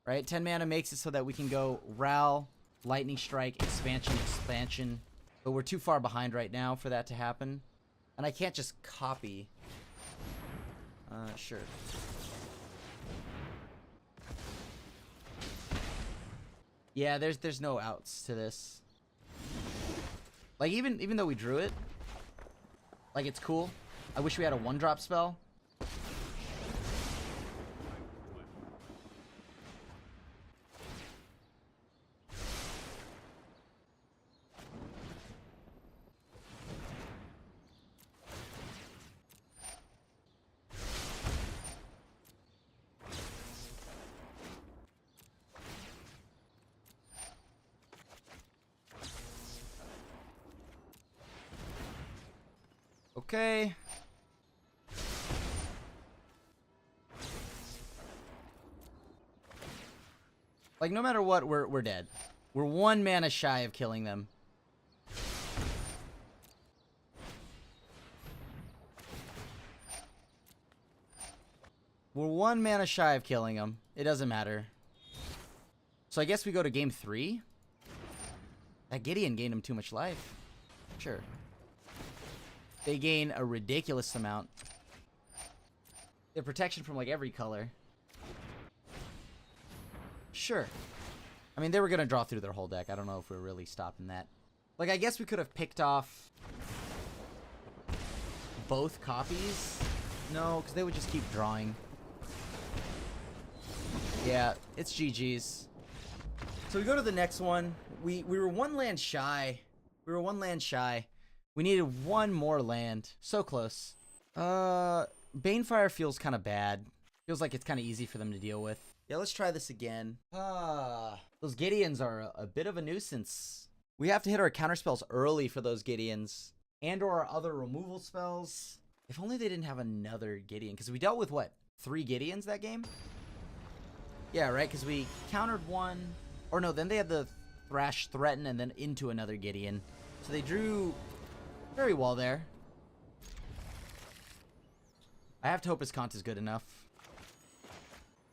Right? 10 mana makes it so that we can go Ral, Lightning Strike, Expansion. But we're too far behind right now for that to happen. And I can't just copy. Sure. Yeah, there's no outs to this. Like, even though we drew it, like, it's cool. I wish we had a 1-drop spell. Okay. Like, no matter what, we're dead. We're 1 mana shy of killing them. We're 1 mana shy of killing them. It doesn't matter. So I guess we go to game 3. That Gideon gained him too much life. Sure. They gain a ridiculous amount. They have protection from, like, every color. Sure. I mean, they were going to draw through their whole deck. I don't know if we're really stopping that. Like, I guess we could have picked off both copies. No, because they would just keep drawing. Yeah, it's GG's. So we go to the next one. We were 1 land shy. We were 1 land shy. We needed 1 more land. So close. Banefire feels kind of bad. Feels like it's kind of easy for them to deal with. Yeah, let's try this again. Those Gideons are a bit of a nuisance. We have to hit our counterspells early for those Gideons. And or our other removal spells. If only they didn't have another Gideon. Because we dealt with, what, 3 Gideons that game? Yeah, right? Because we countered 1. Or no, then they had the Thrash Threaten and then into another Gideon. So they drew very well there. I have to hope his Kant is good enough.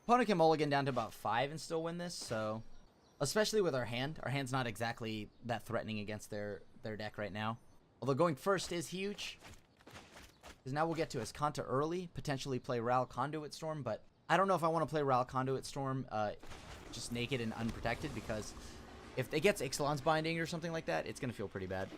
Opponent can mulligan down to about 5 and still win this, so... Especially with our hand. Our hand's not exactly that threatening against their deck right now. Although going first is huge. Because now we'll get to Escanta early. Potentially play Ral Conduit Storm, but... I don't know if I want to play Ral Conduit Storm just naked and unprotected, because... If it gets Ixalan's Binding or something like that, it's going to feel pretty bad.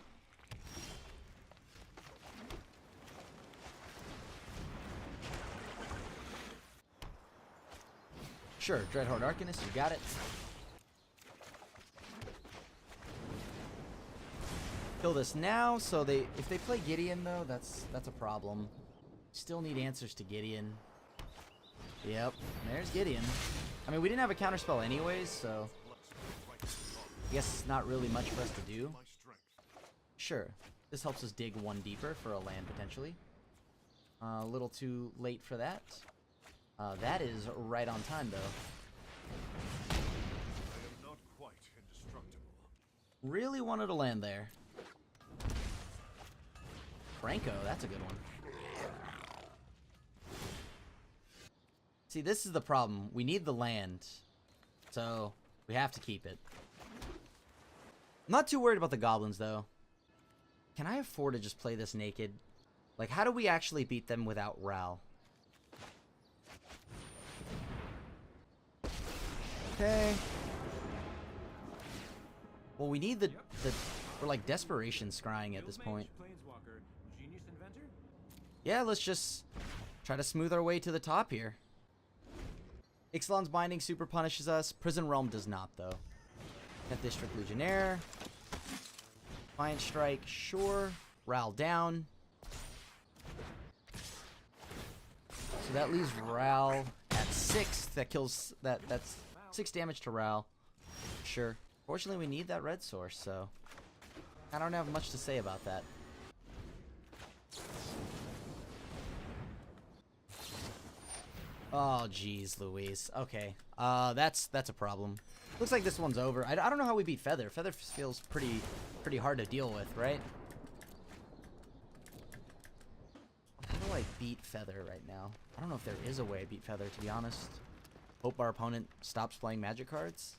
Sure, Dreadhorde Arcanist, you got it. Kill this now, so if they play Gideon though, that's a problem. Still need answers to Gideon. Yep, there's Gideon. I mean, we didn't have a counterspell anyways, so I guess it's not really much for us to do. Sure, this helps us dig 1 deeper for a land potentially. A little too late for that. That is right on time, though. I am not quite indestructible. Really wanted to land there. Franco, that's a good one. See, this is the problem. We need the land, so we have to keep it. I'm not too worried about the goblins, though. Can I afford to just play this naked? Like, how do we actually beat them without Ral? Okay. Well, we need the we're like desperation scrying at this point. Planeswalker, genius inventor? Yeah, let's just try to smooth our way to the top here. Ixalan's Binding super punishes us. Prison Realm does not, though. 10th District Legionnaire. Defiant Strike, sure. Ral down. So that leaves Ral at 6. That kills that's 6 damage to Ral. Sure. Fortunately, we need that red source, so I don't have much to say about that. Oh, jeez, Louise. Okay. That's a problem. Looks like this one's over. I don't know how we beat Feather. Feather feels pretty hard to deal with, right? How do I beat Feather right now? I don't know if there is a way I beat Feather, to be honest. Hope our opponent stops playing magic cards.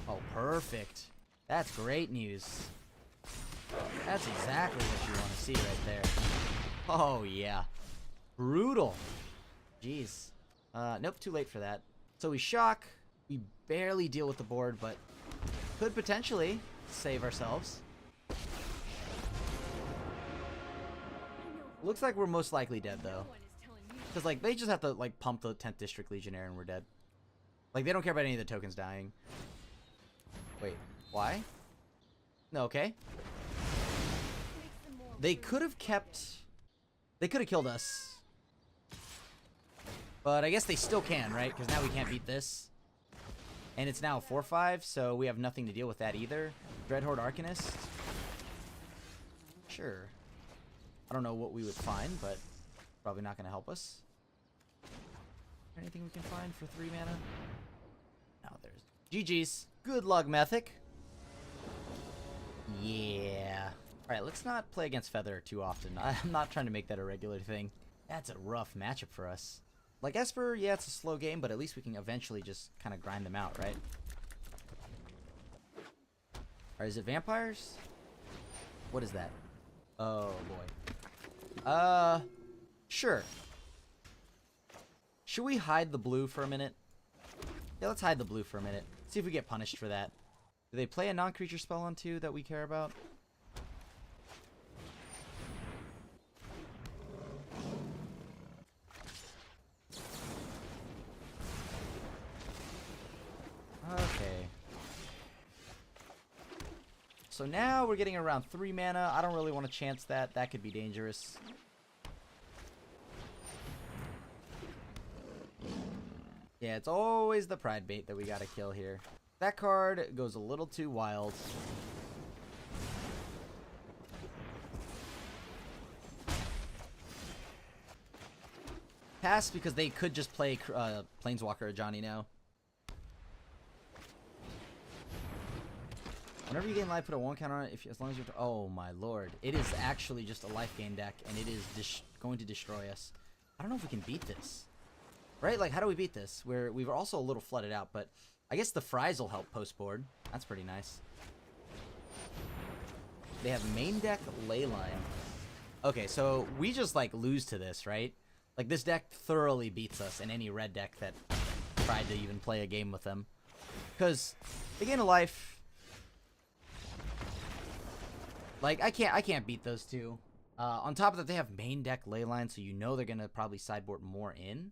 Oh, perfect. That's great news. That's exactly what you want to see right there. Oh, yeah. Brutal. Jeez. Nope, too late for that. So we shock. We barely deal with the board, but could potentially save ourselves. Looks like we're most likely dead, though. Because, like, they just have to, like, pump the 10th District Legionnaire and we're dead. Like, they don't care about any of the tokens dying. Wait, why? No, okay. They could have kept... They could have killed us. But I guess they still can, right? Because now we can't beat this. And it's now 4-5, so we have nothing to deal with that either. Dreadhorde Arcanist. Sure. I don't know what we would find, but probably not going to help us. Anything we can find for 3 mana? No, there's... GG's. Good luck, Mythic. Yeah. Alright, let's not play against Feather too often. I'm not trying to make that a regular thing. That's a rough matchup for us. Like Esper, yeah, it's a slow game, but at least we can eventually just kind of grind them out, right? Alright, is it vampires? What is that? Oh, boy. Sure. Should we hide the blue for a minute? Yeah, let's hide the blue for a minute. See if we get punished for that. Do they play a non-creature spell on 2 that we care about? Okay. So now we're getting around 3 mana. I don't really want to chance that. That could be dangerous. Yeah, it's always the Pride Bait that we gotta kill here. That card goes a little too wild. Pass because they could just play Planeswalker or Johnny now. Whenever you gain life, put a 1 counter on it. As long as you're... Oh my lord. It is actually just a life gain deck, and it is going to destroy us. I don't know if we can beat this. Right? Like, how do we beat this? We were also a little flooded out, but I guess the Fries will help post-board. That's pretty nice. They have main deck Leyline. Okay, so we just, like, lose to this, right? Like, this deck thoroughly beats us in any red deck that tried to even play a game with them. Because they gain a life... Like, I can't beat those two. On top of that, they have main deck Leyline, so you know they're going to probably sideboard more in.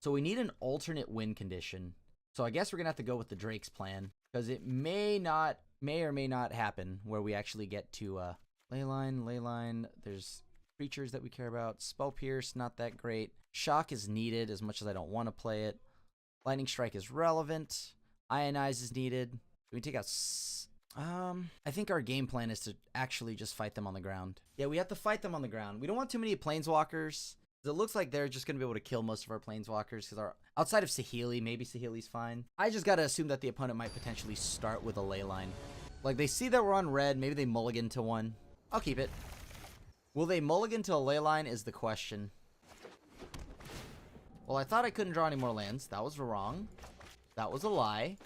So we need an alternate win condition. So I guess we're going to have to go with the Drake's plan. Because it may or may not happen where we actually get to Leyline. There's creatures that we care about. Spell Pierce, not that great. Shock is needed as much as I don't want to play it. Lightning Strike is relevant. Ionize is needed. Can we take out... I think our game plan is to actually just fight them on the ground. Yeah, we have to fight them on the ground. We don't want too many Planeswalkers. It looks like they're just going to be able to kill most of our Planeswalkers. Because outside of Saheeli, maybe Saheeli's fine. I just got to assume that the opponent might potentially start with a Leyline. Like, they see that we're on red. Maybe they mulligan to 1. I'll keep it. Will they mulligan to a ley line is the question. Well, I thought I couldn't draw any more lands. That was wrong. That was a lie.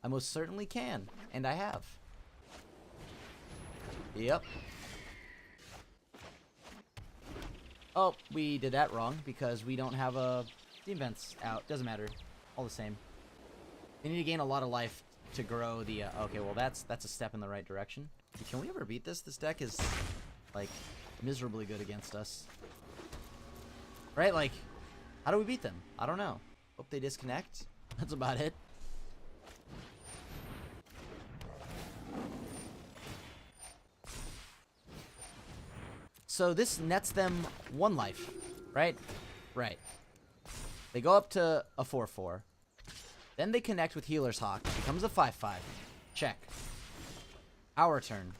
I most certainly can, and I have. Yep. Oh, we did that wrong because we don't have a Steam Vents out. Doesn't matter. All the same. They need to gain a lot of life to grow the... okay, well, that's a step in the right direction. Can we ever beat this? This deck is, like, miserably good against us. Right? Like, how do we beat them? I don't know. Hope they disconnect. That's about it. So this nets them 1 life, right? Right. They go up to a 4/4. Then they connect with Healer's Hawk. It becomes a 5/5. Check. Our turn.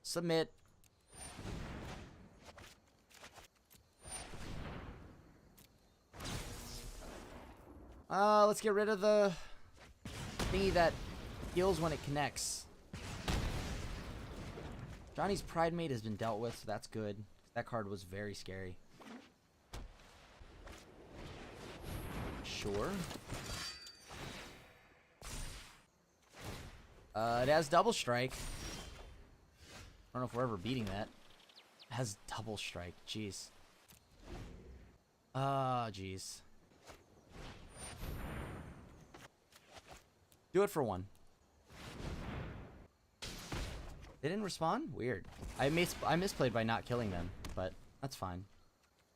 Submit. Let's get rid of the thingy that heals when it connects. Johnny's Pride Mate has been dealt with, so that's good. That card was very scary. Sure. It has double strike. I don't know if we're ever beating that. It has double strike. Jeez. Jeez. Do it for 1. They didn't respond? Weird. I misplayed by not killing them, but that's fine.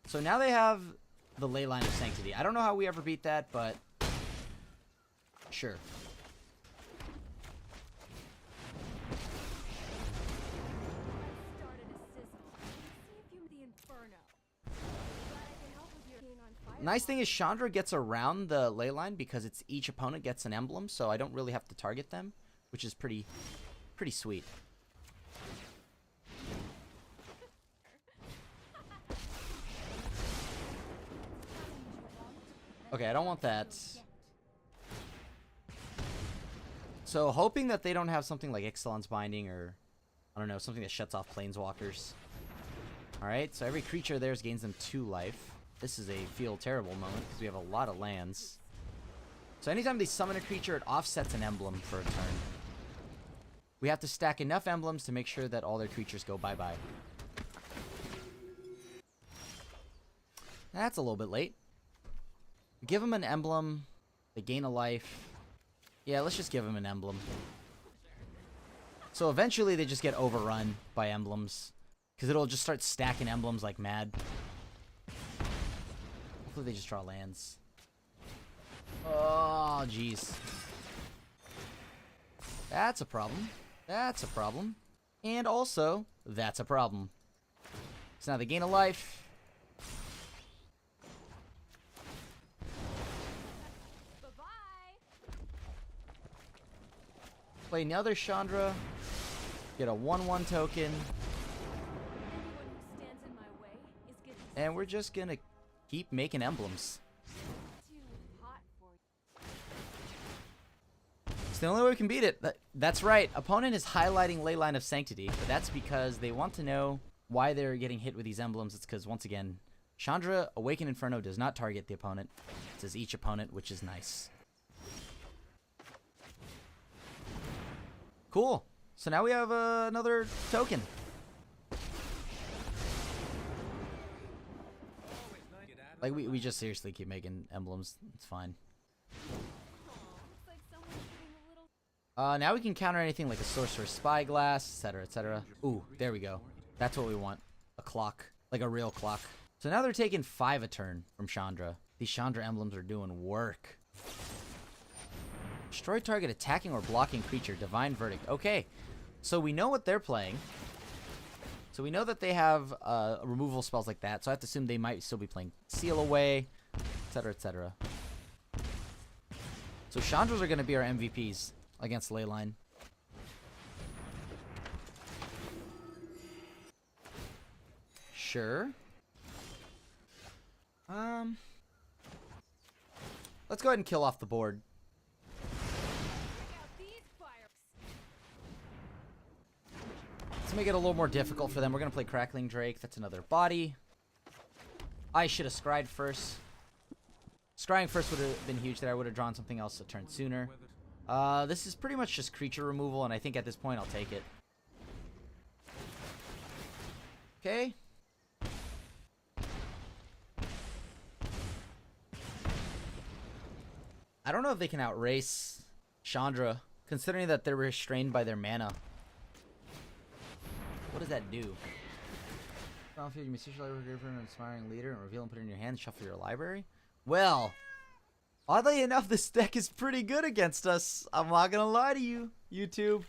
So now they have the Ley Line of Sanctity. I don't know how we ever beat that, but sure. Nice thing is Chandra gets around the Ley Line because it's each opponent gets an emblem, so I don't really have to target them, which is pretty sweet. Okay, I don't want that. So hoping that they don't have something like Ixalan's Binding or, I don't know, something that shuts off Planeswalkers. Alright, so every creature theirs gains them 2 life. This is a feel terrible moment because we have a lot of lands. So anytime they summon a creature, it offsets an emblem for a turn. We have to stack enough emblems to make sure that all their creatures go bye-bye. That's a little bit late. Give them an emblem. They gain a life. Yeah, let's just give them an emblem. So eventually they just get overrun by emblems. Because it'll just start stacking emblems like mad. Hopefully they just draw lands. Oh, jeez. That's a problem. That's a problem. And also, that's a problem. So now they gain a life. Play another Chandra. Get a 1/1 token. And we're just gonna keep making emblems. It's the only way we can beat it. That's right. Opponent is highlighting Leyline of Sanctity, but that's because they want to know why they're getting hit with these emblems. It's because, once again, Chandra Awakened Inferno does not target the opponent. It says each opponent, which is nice. Cool. So now we have another token. Like, we just seriously keep making emblems. It's fine. Now we can counter anything like a Sorcerer's Spyglass, etc., etc. Ooh, there we go. That's what we want. A clock. Like a real clock. So now they're taking 5 a turn from Chandra. These Chandra emblems are doing work. Destroy target attacking or blocking creature. Divine Verdict. Okay. So we know what they're playing. So we know that they have removal spells like that. So I have to assume they might still be playing Seal Away, etc., etc. So Chandras are going to be our MVPs against Leyline. Sure. Let's go ahead and kill off the board. Let's make it a little more difficult for them. We're going to play Crackling Drake. That's another body. I should have scryed first. Scrying first would have been huge there. I would have drawn something else a turn sooner. This is pretty much just creature removal, and I think at this point I'll take it. Okay. I don't know if they can outrace Chandra, considering that they're restrained by their mana. What does that do? You may search your library for an inspiring leader and reveal and put it in your hand and shuffle your library. Well, oddly enough, this deck is pretty good against us. I'm not gonna lie to you, YouTube.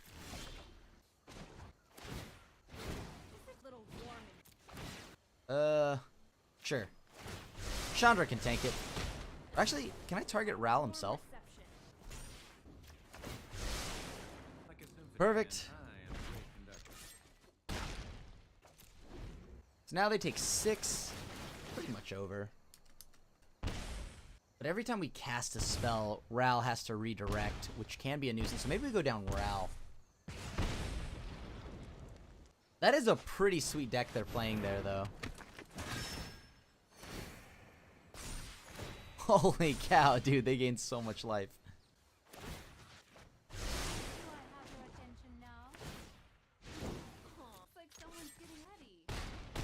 Sure. Chandra can tank it. Actually, can I target Ral himself? Perfect. So now they take 6. Pretty much over. But every time we cast a spell, Ral has to redirect, which can be a nuisance. So maybe we go down Ral. That is a pretty sweet deck they're playing there, though. Holy cow, dude, they gained so much life.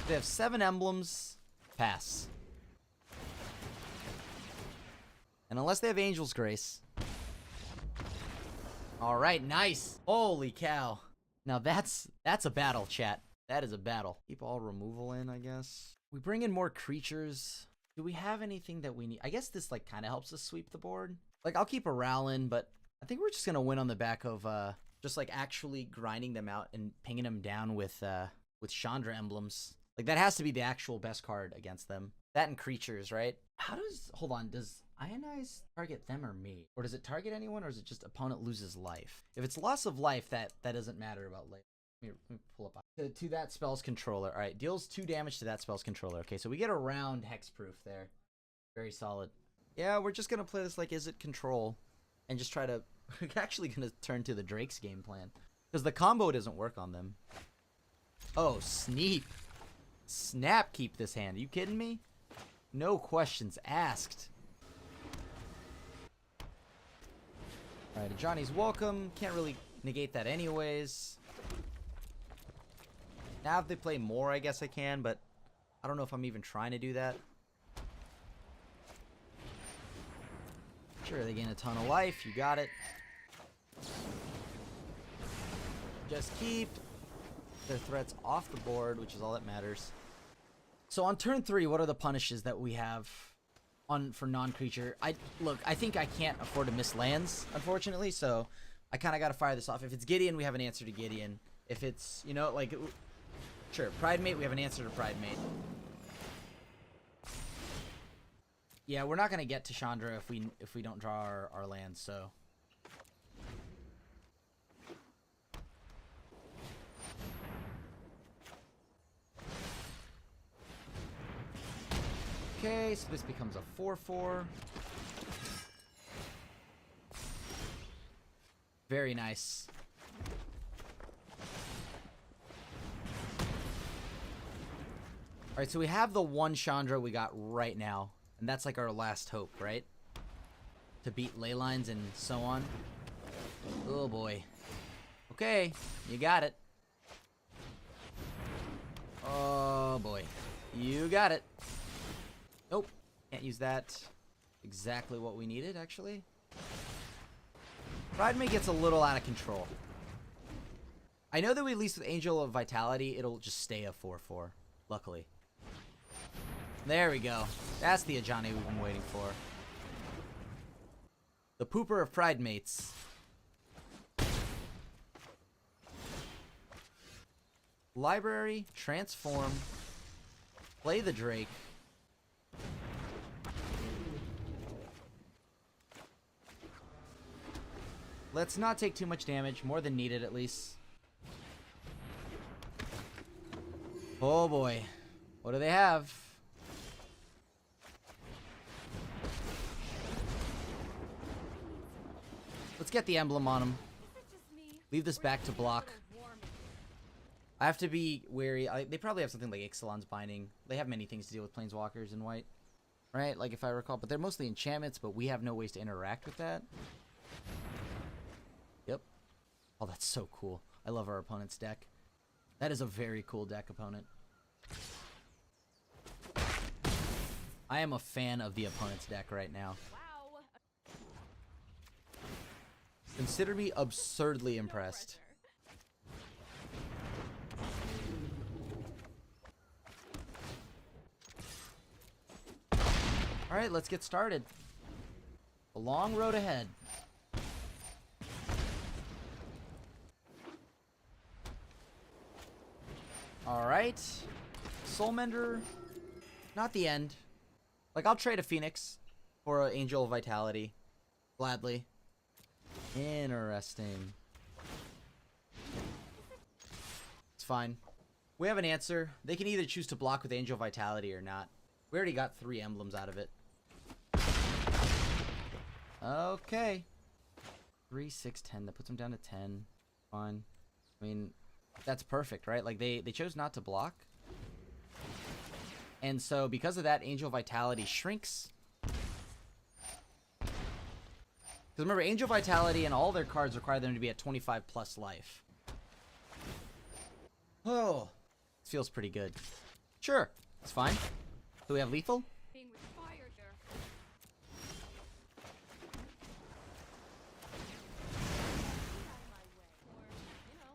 They have 7 emblems. Pass. And unless they have Angel's Grace. Alright, nice. Holy cow. Now that's a battle, chat. That is a battle. Keep all removal in, I guess. We bring in more creatures. Do we have anything that we need? I guess this like kind of helps us sweep the board. Like I'll keep a Ral in, but I think we're just gonna win on the back of just like actually grinding them out and pinging them down with Chandra emblems. Like that has to be the actual best card against them. That and creatures, right? How does hold on? Does Ionize target them or me, or does it target anyone, or is it just opponent loses life? If it's loss of life, that doesn't matter about later. Let me pull up to that spell's controller. All right, deals 2 damage to that spell's controller. Okay, so we get around hexproof there. Very solid. Yeah, we're just gonna play this like is it control, and just try to. We're actually gonna turn to the Drake's game plan because the combo doesn't work on them. Oh, snap! Keep this hand. Are you kidding me? No questions asked. All right, Johnny's welcome. Can't really negate that anyways. Now if they play more, I guess I can, but I don't know if I'm even trying to do that. Sure, they gain a ton of life. You got it. Just keep their threats off the board, which is all that matters. So on turn 3, what are the punishes that we have on for non-creature? I think I can't afford to miss lands, unfortunately, so I kind of got to fire this off. If it's Gideon, we have an answer to Gideon. If it's, you know, like, sure, Pridemate, we have an answer to Pridemate. Yeah, we're not going to get to Chandra if we don't draw our lands, so. Okay, so this becomes a 4/4. Very nice. Alright, so we have the one Chandra we got right now. And that's like our last hope, right? To beat ley lines and so on. Oh boy. Okay, you got it. Oh boy. You got it. Nope. Can't use that. Exactly what we needed, actually. Pridemate gets a little out of control. I know that we at least with Angel of Vitality, it'll just stay a 4/4. Luckily. There we go. That's the Ajani we've been waiting for. The pooper of Pridemates. Library, transform, play the Drake. Let's not take too much damage, more than needed at least. Oh boy. What do they have? Let's get the emblem on him. Leave this back to block. I have to be wary. They probably have something like Ixalan's Binding. They have many things to deal with Planeswalkers in white, right? Like if I recall, but they're mostly enchantments. But we have no ways to interact with that. Yep. Oh, that's so cool. I love our opponent's deck. That is a very cool deck, opponent. I am a fan of the opponent's deck right now. Wow. Consider me absurdly impressed. Alright, let's get started. A long road ahead. Alright. Soulmender. Not the end. Like, I'll trade a Phoenix for an Angel of Vitality. Gladly. Interesting. It's fine. We have an answer. They can either choose to block with Angel of Vitality or not. We already got 3 emblems out of it. Okay. 3, 6, 10. That puts them down to 10. Fine. I mean, that's perfect, right? Like, they chose not to block. And so, because of that, Angel Vitality shrinks. Because remember, Angel Vitality and all their cards require them to be at 25 plus life. Oh, this feels pretty good. Sure, it's fine. Do we have lethal? Being required here. Get out of my way. Or, you know.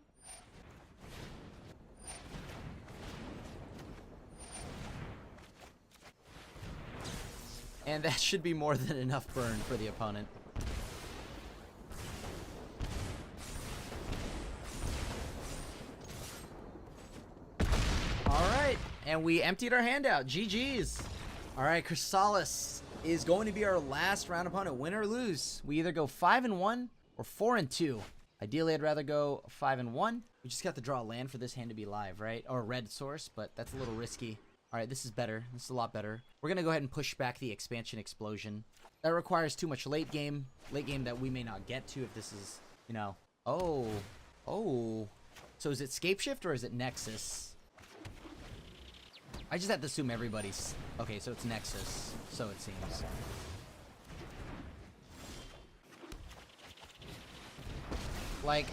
And that should be more than enough burn for the opponent. Alright, and we emptied our hand out. GG's. Alright, Chrysalis is going to be our last round opponent. Win or lose. We either go 5-1 or 4-2. Ideally, I'd rather go 5-1. We just got to draw a land for this hand to be live, right? Or a red source, but that's a little risky. Alright, this is better. This is a lot better. We're going to go ahead and push back the expansion explosion. That requires too much late game. Late game that we may not get to if this is, you know. Oh. Oh. So is it Scapeshift or is it Nexus? I just have to assume everybody's... Okay, so it's Nexus. So it seems. Like,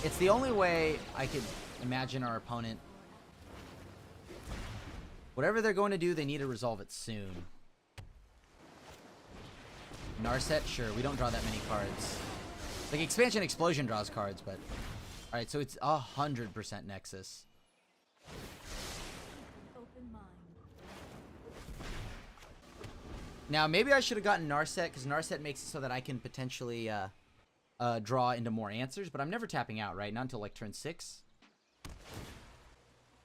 it's the only way I could imagine our opponent... Whatever they're going to do, they need to resolve it soon. Narset? Sure, we don't draw that many cards. Like, Expansion Explosion draws cards, but... Alright, so it's 100% Nexus. Open mind. Now, maybe I should have gotten Narset, because Narset makes it so that I can potentially draw into more answers, but I'm never tapping out, right? Not until, like, turn 6.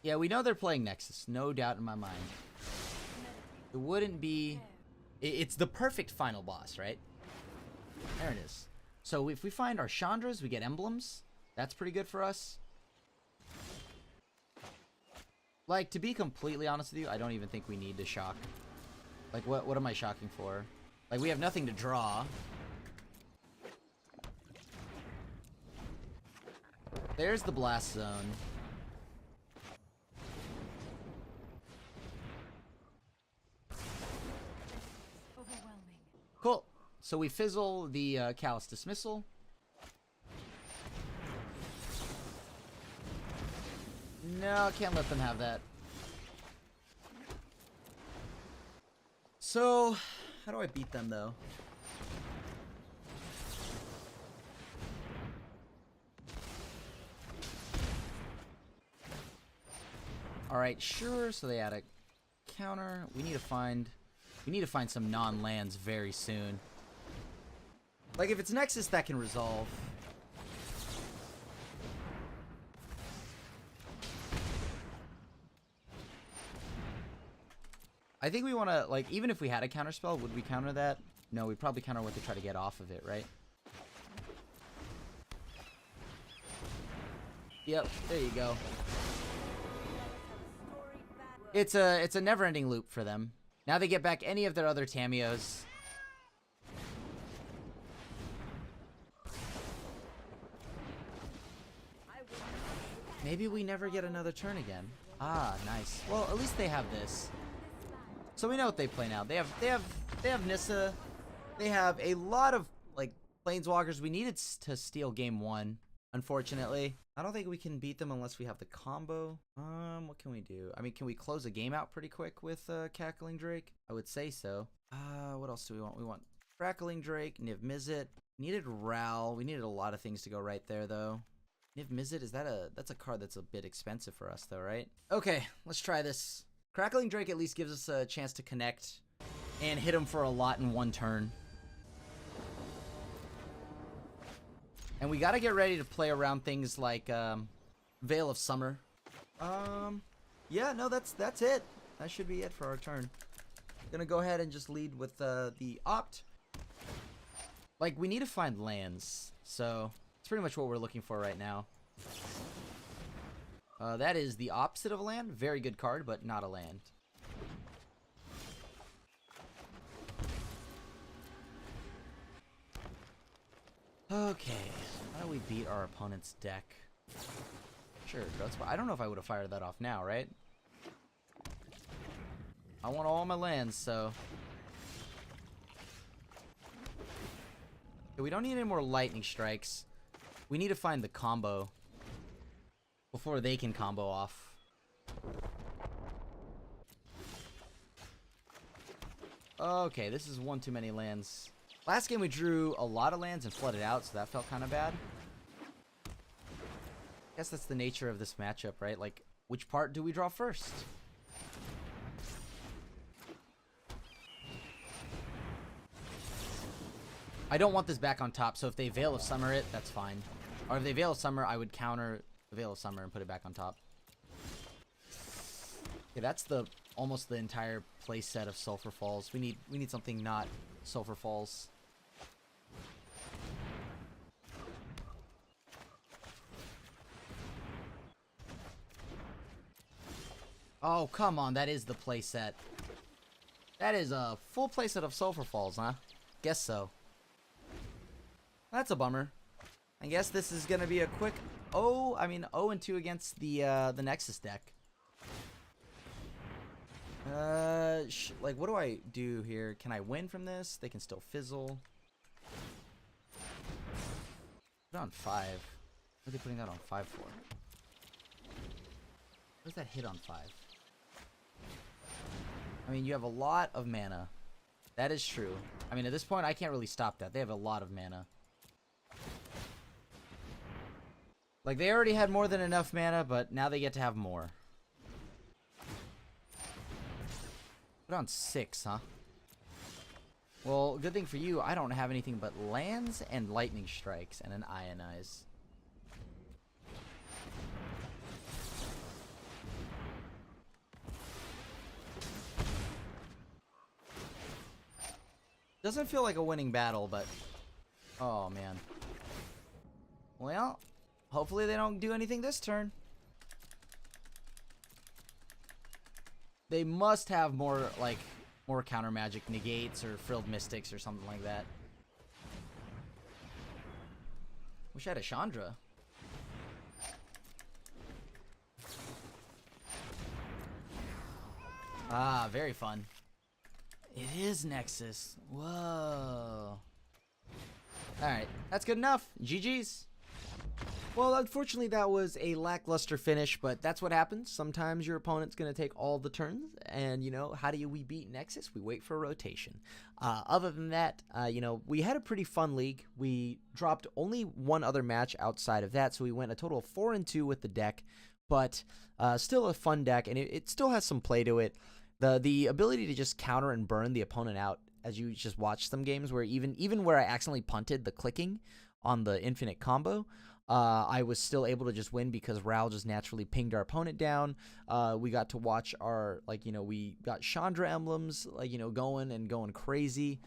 Yeah, we know they're playing Nexus. No doubt in my mind. It wouldn't be... It's the perfect final boss, right? There it is. So if we find our Chandras, we get emblems. That's pretty good for us. Like, to be completely honest with you, I don't even think we need to shock. Like, what am I shocking for? Like, we have nothing to draw. There's the Blast Zone. Overwhelming. Cool. So we fizzle the Callous Dismissal. No, can't let them have that. So, how do I beat them, though? Alright, sure, so they add a counter. We need to find some non-lands very soon. Like, if it's Nexus, that can resolve. I think we want to, like, even if we had a counterspell, would we counter that? No, we'd probably counter what they try to get off of it, right? Yep, there you go. It's a never-ending loop for them. Now they get back any of their other Tamios. Maybe we never get another turn again. Ah, nice. Well, at least they have this. So we know what they play now. They have Nissa. They have a lot of like planeswalkers. We needed to steal game 1, unfortunately. I don't think we can beat them unless we have the combo. What can we do? I mean, can we close a game out pretty quick with Cackling Drake? I would say so. What else do we want? We want Crackling Drake, Niv Mizzet. Needed Ral. We needed a lot of things to go right there, though. Niv Mizzet, that's a card that's a bit expensive for us, though, right? Okay, let's try this. Crackling Drake at least gives us a chance to connect and hit him for a lot in one turn. And we gotta get ready to play around things like Veil of Summer. Yeah, no, that's it. That should be it for our turn. Gonna go ahead and just lead with the Opt. Like, we need to find lands, so it's pretty much what we're looking for right now. That is the opposite of a land. Very good card, but not a land. Okay, how do we beat our opponent's deck? Sure, I don't know if I would have fired that off now, right? I want all my lands, so... Okay, we don't need any more lightning strikes. We need to find the combo before they can combo off. Okay, this is one too many lands. Last game we drew a lot of lands and flooded out, so that felt kind of bad. I guess that's the nature of this matchup, right? Like, which part do we draw first? I don't want this back on top, so if they Veil of Summer it, that's fine. Or if they Veil of Summer, I would counter the Veil of Summer and put it back on top. Okay, that's almost the entire play set of Sulfur Falls. We need something not Sulfur Falls. Oh, come on, that is the play set. That is a full play set of Sulfur Falls, huh? Guess so. That's a bummer. I guess this is gonna be a quick 0-2 against the Nexus deck. Like, what do I do here? Can I win from this? They can still fizzle. Put it on 5. What are they putting that on 5 for? What does that hit on 5? I mean, you have a lot of mana. That is true. I mean, at this point, I can't really stop that. They have a lot of mana. Like, they already had more than enough mana, but now they get to have more. Put on 6, huh? Well, good thing for you, I don't have anything but lands and lightning strikes and an ionize. Doesn't feel like a winning battle, but... Oh, man. Well, hopefully they don't do anything this turn. They must have more, like, more counter magic negates or frilled mystics or something like that. Wish I had a Chandra. Ah, very fun. It is Nexus. Whoa. Alright, that's good enough. GG's. Well, unfortunately, that was a lackluster finish, but that's what happens. Sometimes your opponent's going to take all the turns, and, you know, how do we beat Nexus? We wait for a rotation. Other than that, you know, we had a pretty fun league. We dropped only one other match outside of that, so we went a total of 4-2 with the deck, but still a fun deck, and it still has some play to it. The ability to just counter and burn the opponent out as you just watch some games where even where I accidentally punted the clicking on the infinite combo, I was still able to just win because Ral just naturally pinged our opponent down. We got to watch our, like, you know, we got Chandra emblems, like, you know, going crazy.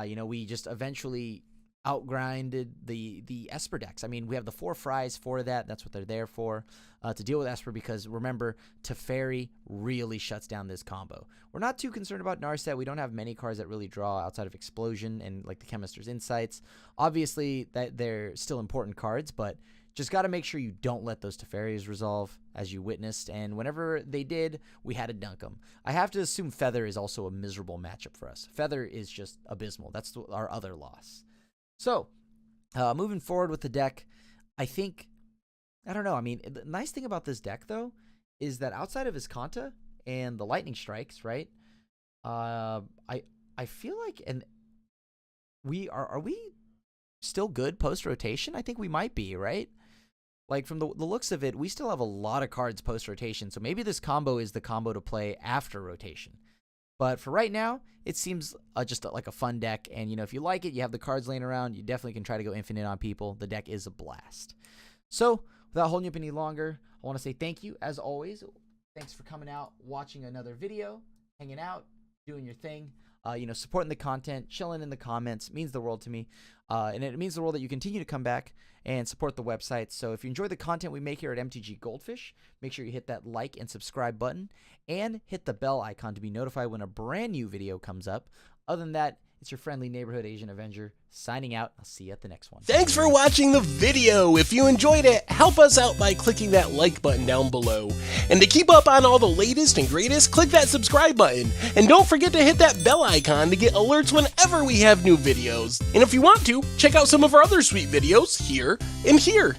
You know, we just eventually outgrinded the Esper decks. I mean, we have the 4 Fries for that. That's what they're there for, to deal with Esper, because remember, Teferi really shuts down this combo. We're not too concerned about Narset. We don't have many cards that really draw outside of Explosion and, like, the Chemist's Insights. Obviously, that they're still important cards, but Just got to make sure you don't let those Teferis resolve, as you witnessed, and whenever they did, we had to dunk them. I have to assume Feather is also a miserable matchup for us. Feather is just abysmal. That's our other loss. So, moving forward with the deck, I don't know. I mean, the nice thing about this deck, though, is that outside of Visconta and the Lightning Strikes, right, I feel like, and are we still good post-rotation? I think we might be, right? Like, from the looks of it, we still have a lot of cards post-rotation, so maybe this combo is the combo to play after rotation. But for right now, it seems just like a fun deck, and, you know, if you like it, you have the cards laying around, you definitely can try to go infinite on people. The deck is a blast. So, without holding you up any longer, I want to say thank you, as always. Thanks for coming out, watching another video, hanging out, doing your thing. You know, supporting the content, chilling in the comments means the world to me. And it means the world that you continue to come back and support the website. So if you enjoy the content we make here at MTGGoldfish, make sure you hit that like and subscribe button and hit the bell icon to be notified when a brand new video comes up. Other than that, it's your friendly neighborhood Asian Avenger signing out. I'll see you at the next one. Thanks for watching the video. If you enjoyed it, help us out by clicking that like button down below. And to keep up on all the latest and greatest, click that subscribe button. And don't forget to hit that bell icon to get alerts whenever we have new videos. And if you want to, check out some of our other sweet videos here and here.